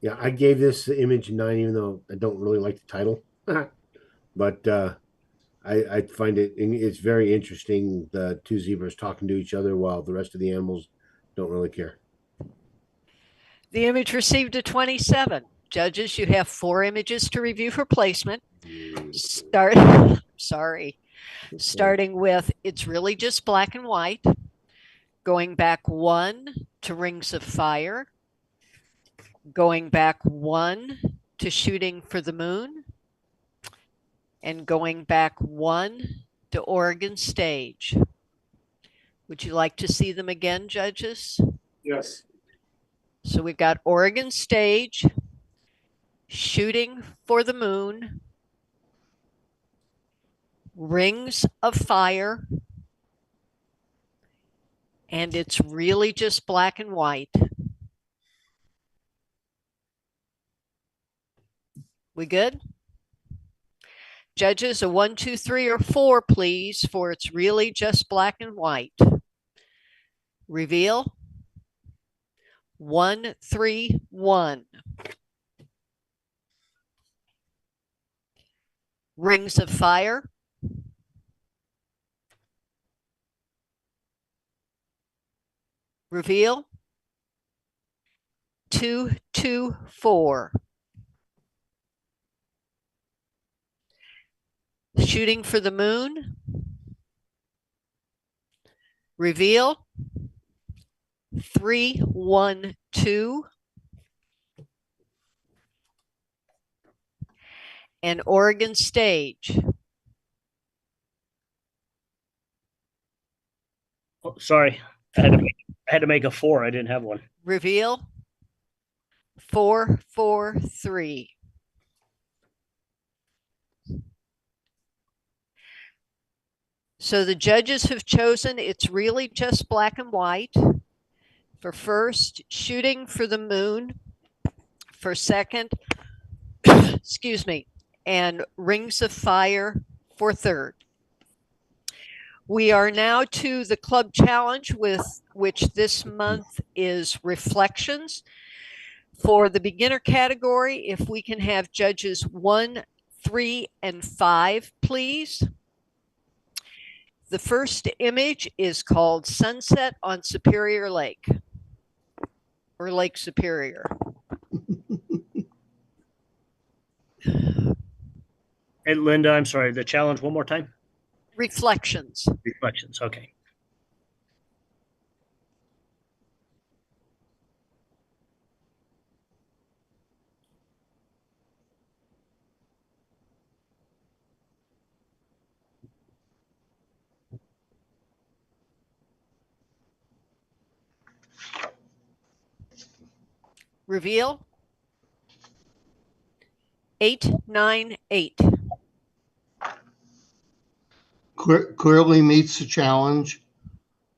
Yeah, I gave this image 9, even though I don't really like the title. But I find it's very interesting. The two zebras talking to each other while the rest of the animals don't really care. The image received a 27. Judges, you have 4 images to review for placement. Starting with It's Really Just Black and White, going back 1 to Rings of Fire, going back 1 to Shooting for the Moon, and going back 1 to Oregon Stage. Would you like to see them again, judges? Yes. So we've got Oregon Stage, Shooting for the Moon, Rings of Fire, and It's Really Just Black and White. We good? Judges, a 1, 2, 3, or 4, please, for It's Really Just Black and White. Reveal. 1, 3, 1. Rings of Fire. Reveal. 2, 2, 4. Shooting for the Moon. Reveal. 3, 1, 2. And Oregon Stage. Oh, sorry, I had to make a 4. I didn't have one. Reveal. 4, 4, 3. So the judges have chosen It's Really Just Black and White for first, Shooting for the Moon for second, excuse me, and Rings of Fire for third. We are now to the club challenge, with which this month is Reflections. For the beginner category, if we can have judges 1, 3, and 5, please. The first image is called Sunset on Superior Lake, or Lake Superior. Hey, Linda, I'm sorry, the challenge one more time? Reflections. Reflections, okay. Reveal. 8, 9, 8. Clearly meets the challenge.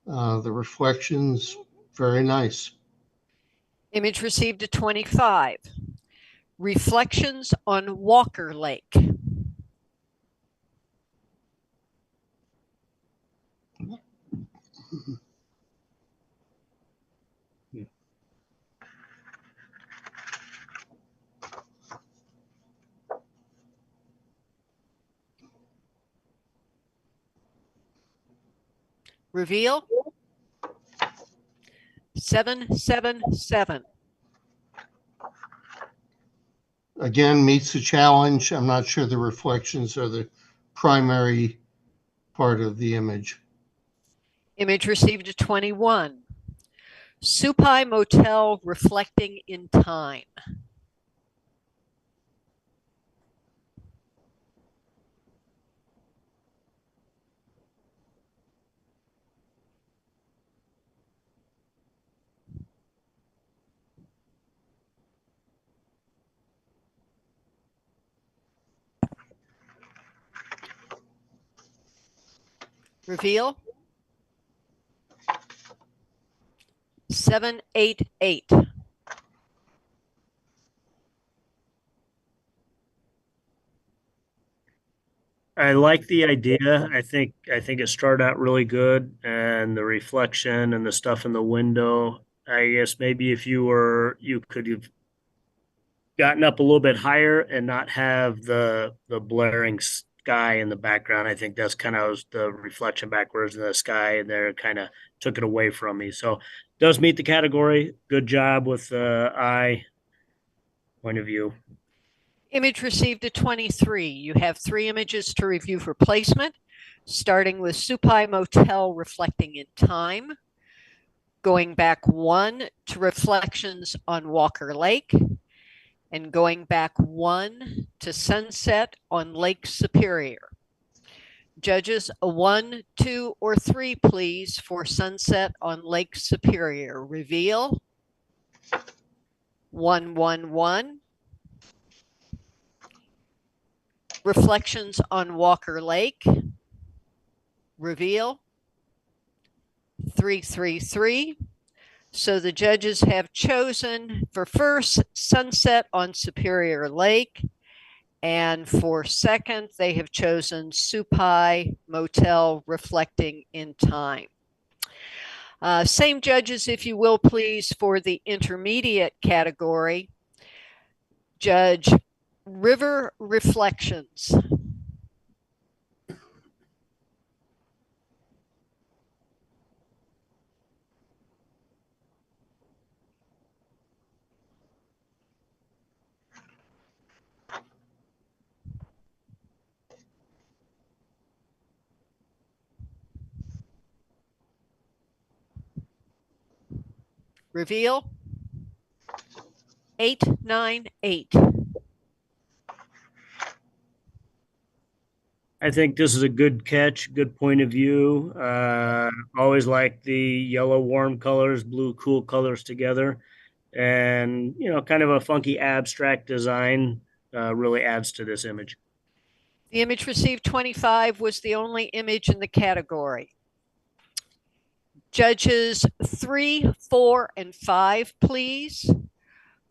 The reflections, very nice. Image received a 25. Reflections on Walker Lake. Reveal. 7, 7, 7. Again, meets the challenge. I'm not sure the reflections are the primary part of the image. Image received a 21. Supai Motel Reflecting in Time. Reveal. 7, 8, 8. I like the idea. I think it started out really good, and the reflection and the stuff in the window. I guess maybe if you could have gotten up a little bit higher and not have the blaring sky in the background. I think that's kind of the reflection backwards in the sky, and there kind of took it away from me. So does meet the category. Good job with the eye point of view. Image received a 23. You have 3 images to review for placement, starting with Supai Motel reflecting in time, going back 1 to reflections on Walker Lake, and going back 1 to sunset on Lake Superior. Judges, a 1, 2, or 3, please, for sunset on Lake Superior. Reveal. 1, 1, 1. Reflections on Walker Lake. Reveal. 3, 3, 3. So the judges have chosen for first sunset on Superior Lake, and for second, they have chosen Supai Motel reflecting in time. Same judges, if you will, please, for the intermediate category. Judge River Reflections. Reveal. 8, 9, 8. I think this is a good catch, good point of view. Always like the yellow warm colors, blue cool colors together, and kind of a funky abstract design really adds to this image. The image received 25 was the only image in the category. Judges 3, 4, and 5, please,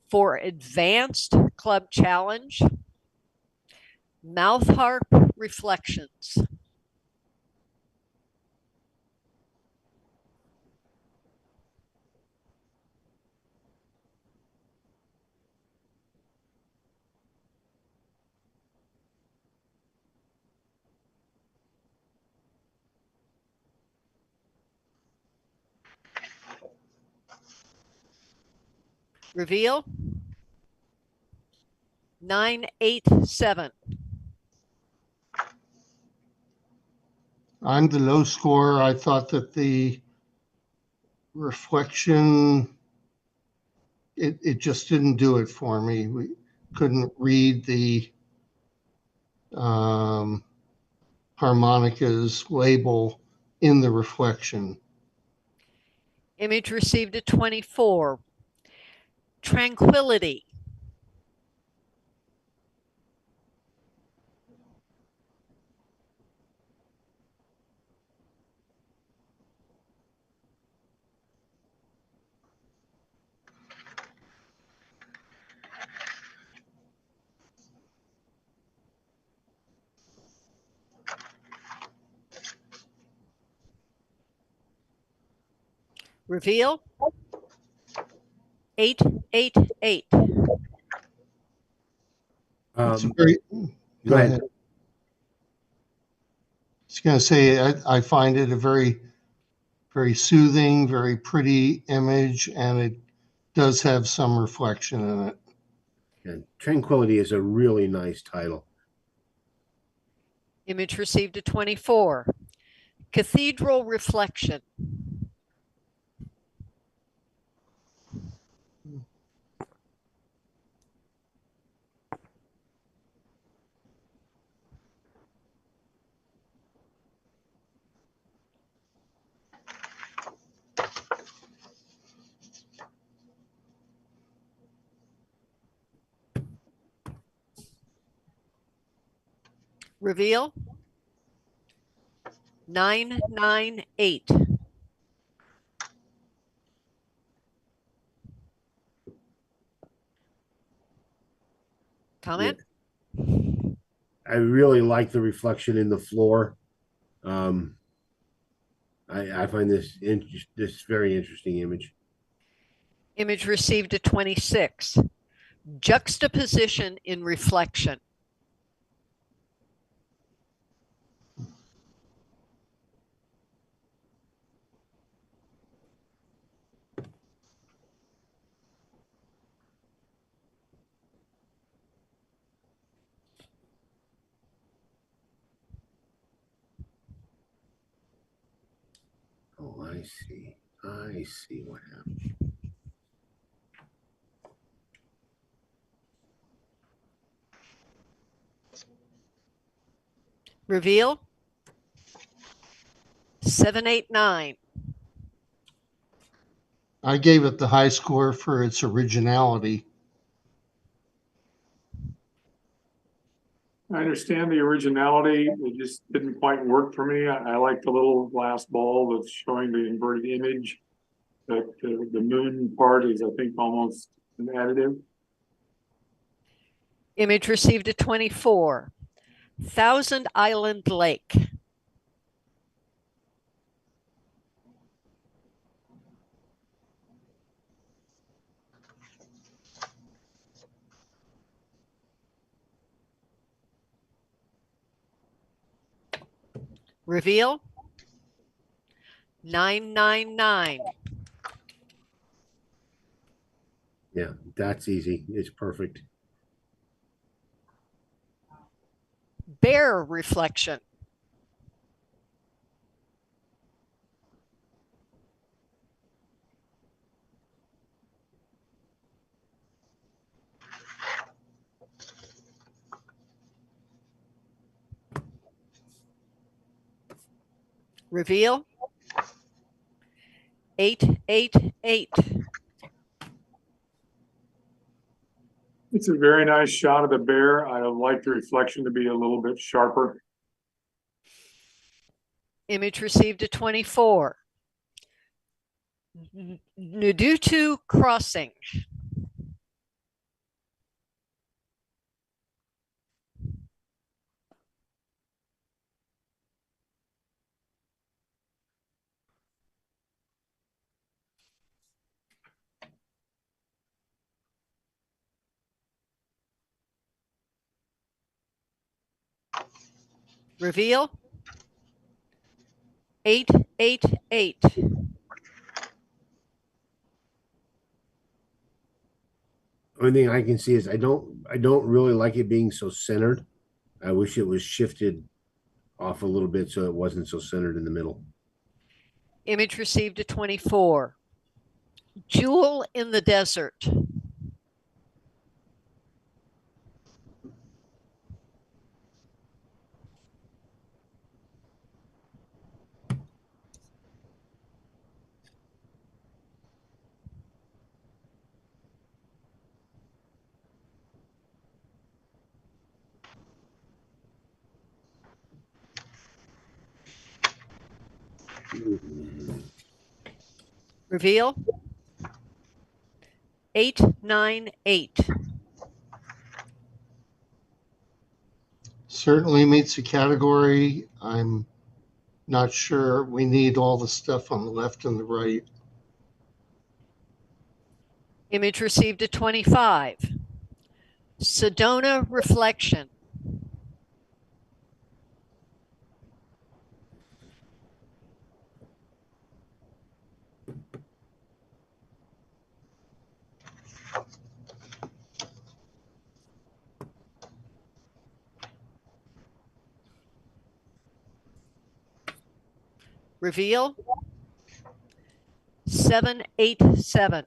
for Advanced Club Challenge. Mouth Harp Reflections. Reveal. 9, 8, 7. I'm the low scorer. I thought that the reflection, it just didn't do it for me. We couldn't read the harmonica's label in the reflection. Image received a 24. Tranquility. Reveal. 8, 8, 8. It's very, Go ahead. I was going to say, I find it a very, very soothing, very pretty image, and it does have some reflection in it. And Tranquility is a really nice title. Image received a 24. Cathedral Reflection. Reveal. 9, 9, 8. Comment? I really like the reflection in the floor. I find this very interesting image. Image received a 26. Juxtaposition in reflection. Oh, I see. I see what happened. Reveal. 789. I gave it the high score for its originality. I understand the originality, it just didn't quite work for me. I like the little glass ball that's showing the inverted image. But the moon part is, I think, almost an additive. Image received a 24. Thousand Island Lake. Reveal. 999. Yeah, that's easy. It's perfect. Bear reflection. Reveal. 888. It's a very nice shot of the bear. I like the reflection to be a little bit sharper. Image received a 24. Nudutu Crossing. Reveal. 888. Only thing I can see is I don't really like it being so centered. I wish it was shifted off a little bit so it wasn't so centered in the middle. Image received a 24. Jewel in the desert. Reveal. 898. Certainly meets the category. I'm not sure we need all the stuff on the left and the right. Image received a 25. Sedona reflection. Reveal. 787.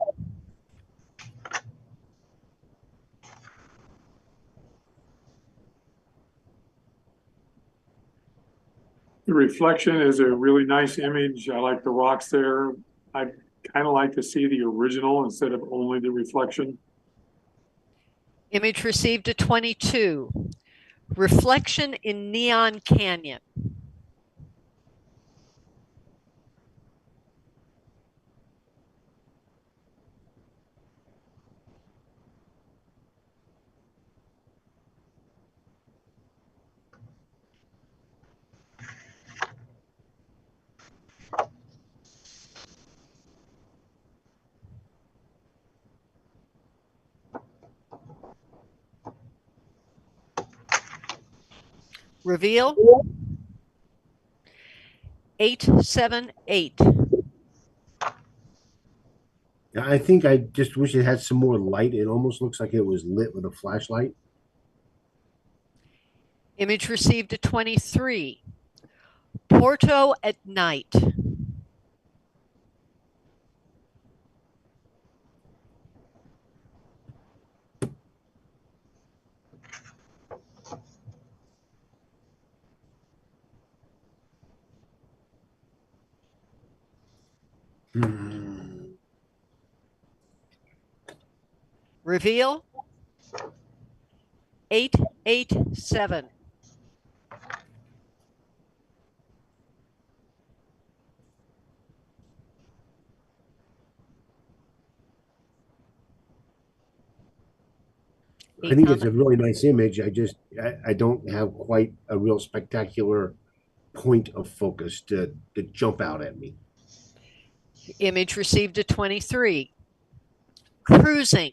The reflection is a really nice image. I like the rocks there. I kind of like to see the original instead of only the reflection. Image received a 22. Reflection in Neon Canyon. Reveal. 878. I think I just wish it had some more light. It almost looks like it was lit with a flashlight. Image received at 23. Porto at night. Reveal. 887. I think it's a really nice image. I don't have quite a real spectacular point of focus to jump out at me. Image received at 23. Cruising.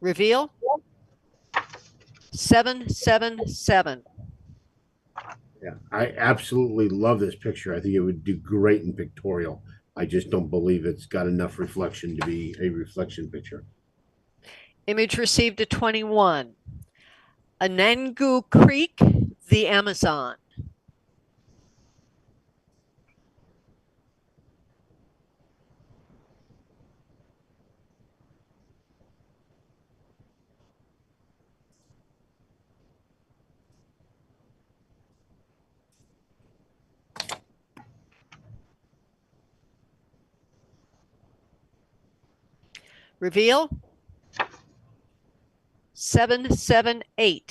Reveal. 777. Yeah, I absolutely love this picture. I think it would do great in pictorial. I just don't believe it's got enough reflection to be a reflection picture. Image received at 21. Anangu Creek, the Amazon. Reveal. 778.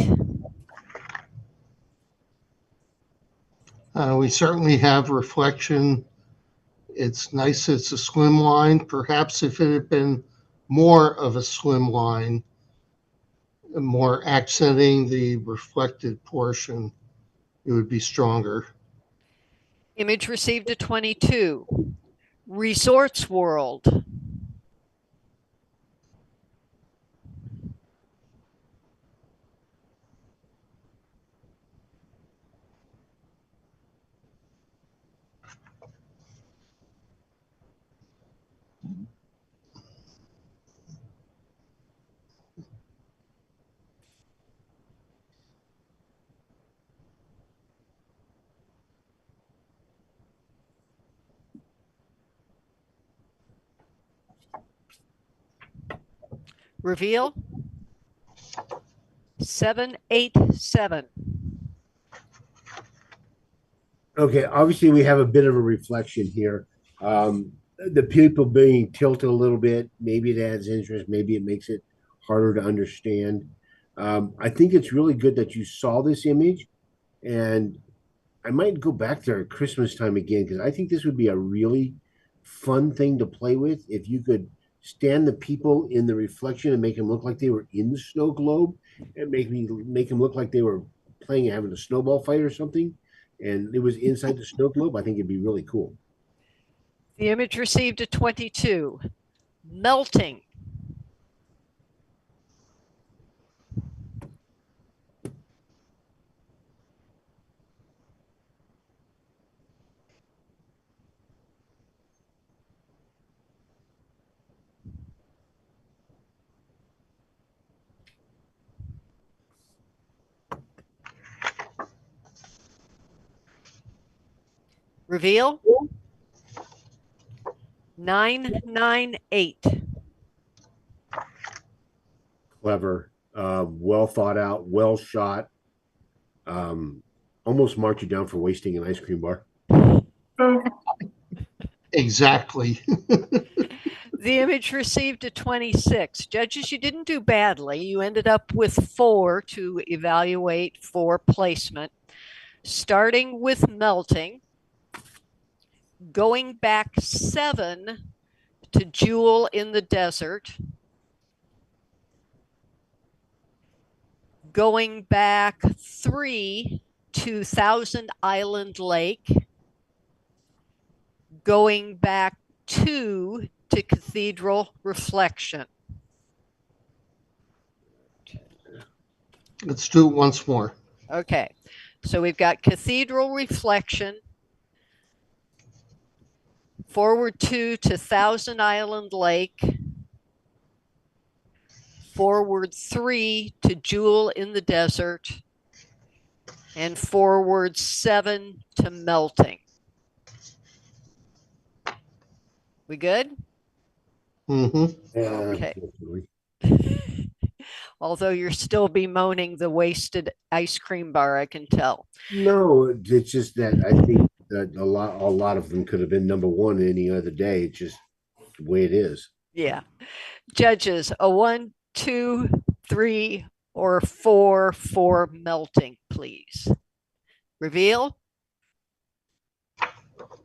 We certainly have reflection. It's nice it's a slim line. Perhaps if it had been more of a slim line, more accenting the reflected portion, it would be stronger. Image received at 22. Resorts World. Reveal. 787. Okay, obviously we have a bit of a reflection here. The people being tilted a little bit, maybe it adds interest, maybe it makes it harder to understand. I think it's really good that you saw this image, and I might go back there at Christmas time again because I think this would be a really fun thing to play with if you could stand the people in the reflection and make them look like they were in the snow globe and make them look like they were playing having a snowball fight or something, and it was inside the snow globe. I think it'd be really cool. The image received at 22. Melting. Reveal. 998. Clever, well thought out, well shot. Almost marked you down for wasting an ice cream bar. Exactly. The image received a 26. Judges, you didn't do badly. You ended up with 4 to evaluate for placement. Starting with melting, going back 7 to Jewel in the Desert, going back 3 to Thousand Island Lake, going back 2 to Cathedral Reflection. Let's do it once more. Okay, so we've got Cathedral Reflection, forward 2 to Thousand Island Lake, forward 3 to Jewel in the Desert, and forward 7 to Melting. We good? Mm-hmm. Okay. Although you're still bemoaning the wasted ice cream bar, I can tell. No, it's just that I think that a lot of them could have been number one any other day. It's just the way it is. Yeah. Judges, a 1, 2, 3, or 4 for Melting, please. Reveal.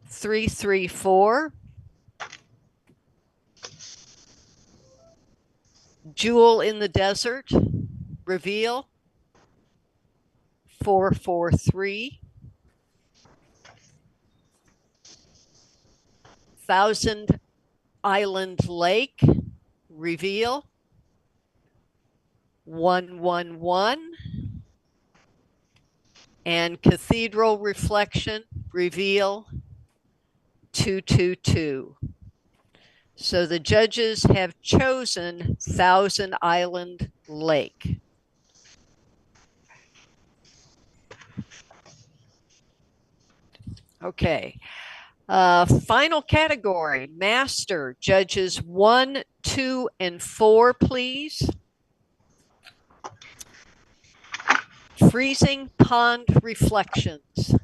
3, 3, 4. Jewel in the Desert. Reveal. 4, 4, 3. Thousand Island Lake. Reveal. 1, 1, 1. And Cathedral Reflection. Reveal. 2, 2, 2. So the judges have chosen Thousand Island Lake. Okay. Final category, Master. Judges 1, 2, and 4, please. Freezing Pond Reflections.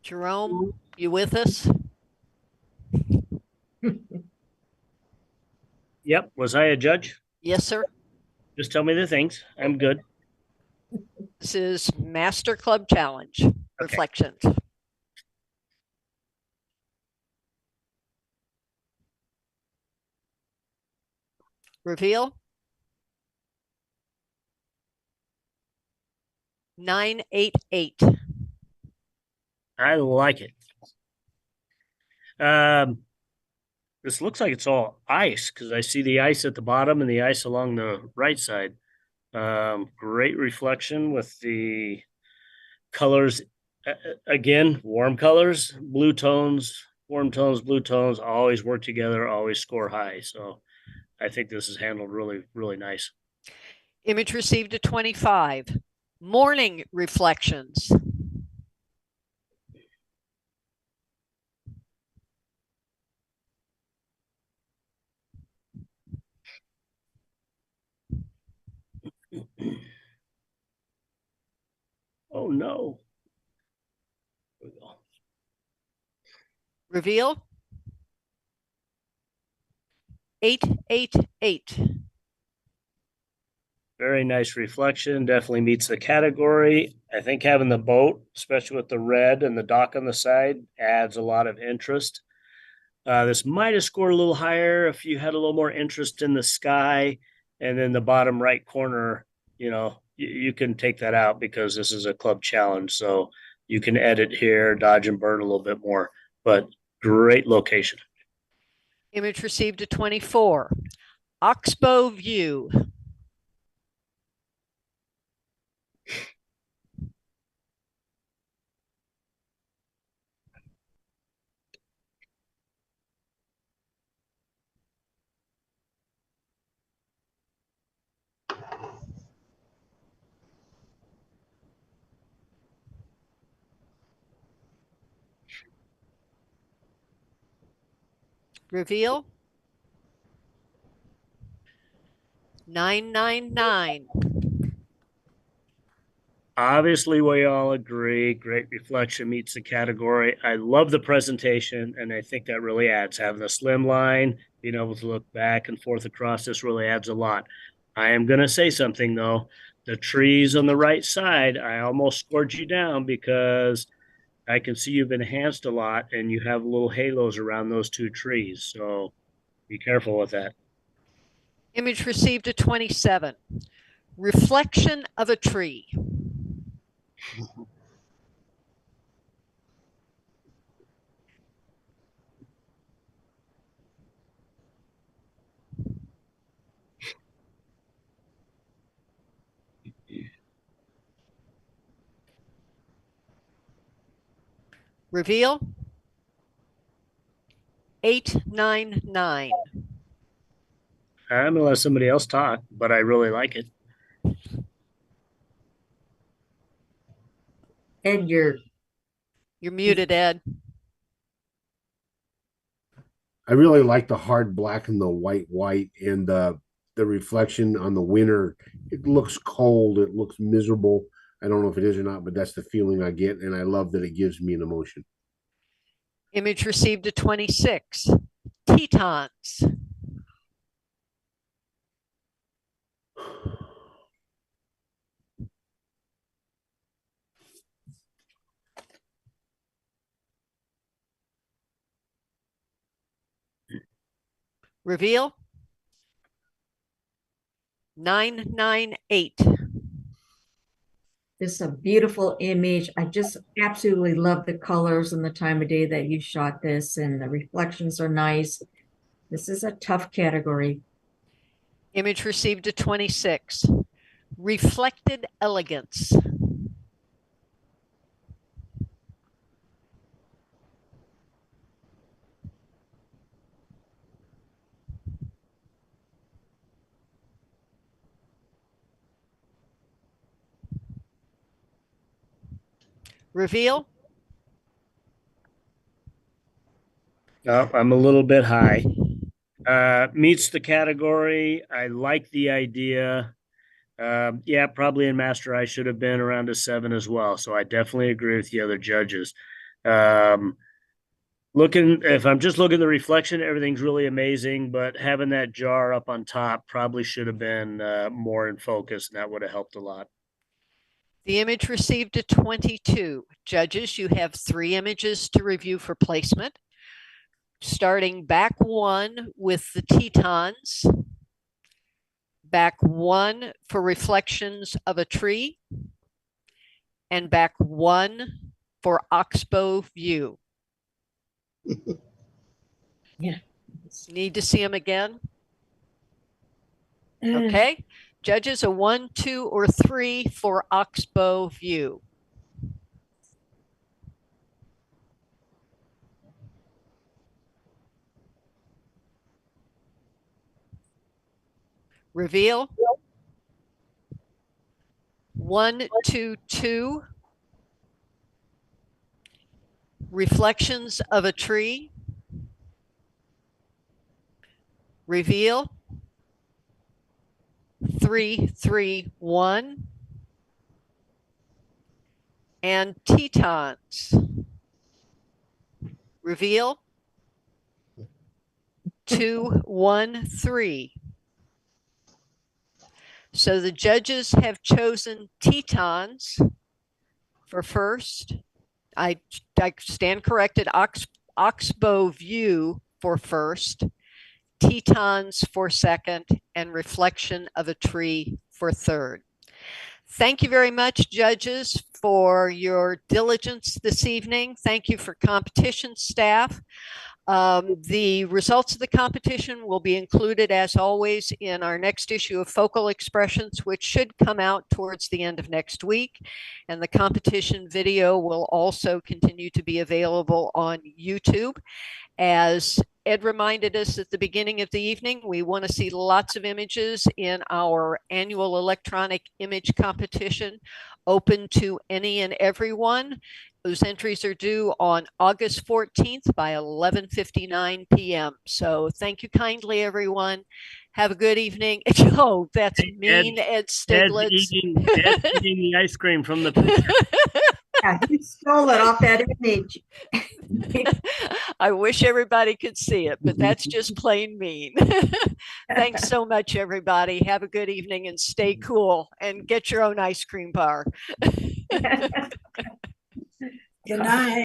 Jerome, you with us? Yep. Was I a judge? Yes, sir. Just tell me the things. I'm good. This is Master Club Challenge Reflections. Reveal. 9, 8, 8. I like it. This looks like it's all ice because I see the ice at the bottom and the ice along the right side. Great reflection with the colors. Again, warm colors, blue tones, warm tones, blue tones always work together, always score high. So I think this is handled really, really nice. Image received a 25. Morning Reflections. Oh no. There we go. Reveal. 8, 8, 8. Very nice reflection. Definitely meets the category. I think having the boat, especially with the red and the dock on the side, adds a lot of interest. This might have scored a little higher if you had a little more interest in the sky. And then the bottom right corner, you can take that out because this is a club challenge. So you can edit here, dodge and burn a little bit more, but great location. Image received a 24. Oxbow View. Reveal. 999. Obviously, we all agree. Great reflection meets the category. I love the presentation, and I think that really adds. Having a slim line, being able to look back and forth across this really adds a lot. I am going to say something though. The trees on the right side, I almost scored you down because I can see you've enhanced a lot and you have little halos around those two trees. So be careful with that. Image received a 27. Reflection of a tree. Reveal. 899. I'm gonna let somebody else talk, but I really like it. Ed, You're muted, Ed. I really like the hard black and the white and the reflection on the winter. It looks cold. It looks miserable. I don't know if it is or not, but that's the feeling I get, and I love that it gives me an emotion. Image received a 26. Tetons. Reveal. 998. this is a beautiful image. I just absolutely love the colors and the time of day that you shot this, and the reflections are nice. This is a tough category. Image received a 26. Reflected elegance. Reveal. Oh, I'm a little bit high. Meets the category. I like the idea. Yeah, probably in master I should have been around a 7 as well. So I definitely agree with the other judges. If I'm just looking at the reflection, everything's really amazing, but having that jar up on top probably should have been more in focus, and that would have helped a lot. The image received a 22. Judges, you have 3 images to review for placement. Starting back 1 with the Tetons, back 1 for reflections of a tree, and back 1 for Oxbow View. Yeah. Need to see them again? Okay. Judges, a 1, 2, or 3 for Oxbow View. Reveal. 1, 2, 2. Reflections of a tree. Reveal. 3, 3, 1. And Tetons. Reveal. 2, 1, 3. So the judges have chosen Tetons for first. I stand corrected. Oxbow View for first, Tetons for second, and Reflection of a Tree for third. Thank you very much, judges, for your diligence this evening. Thank you for competition staff. The results of the competition will be included, as always, in our next issue of Focal Expressions, which should come out towards the end of next week. And the competition video will also continue to be available on YouTube. As Ed reminded us at the beginning of the evening, we want to see lots of images in our annual electronic image competition, open to any and everyone. Those entries are due on August 14th by 11:59 p.m. So thank you kindly, everyone. Have a good evening. Oh, that's Hey, mean, Ed Ed's Stiglitz. eating the ice cream from the picture. Yeah, he stole it off that image. I wish everybody could see it, but that's just plain mean. Thanks so much, everybody. Have a good evening and stay cool and get your own ice cream bar. Good night.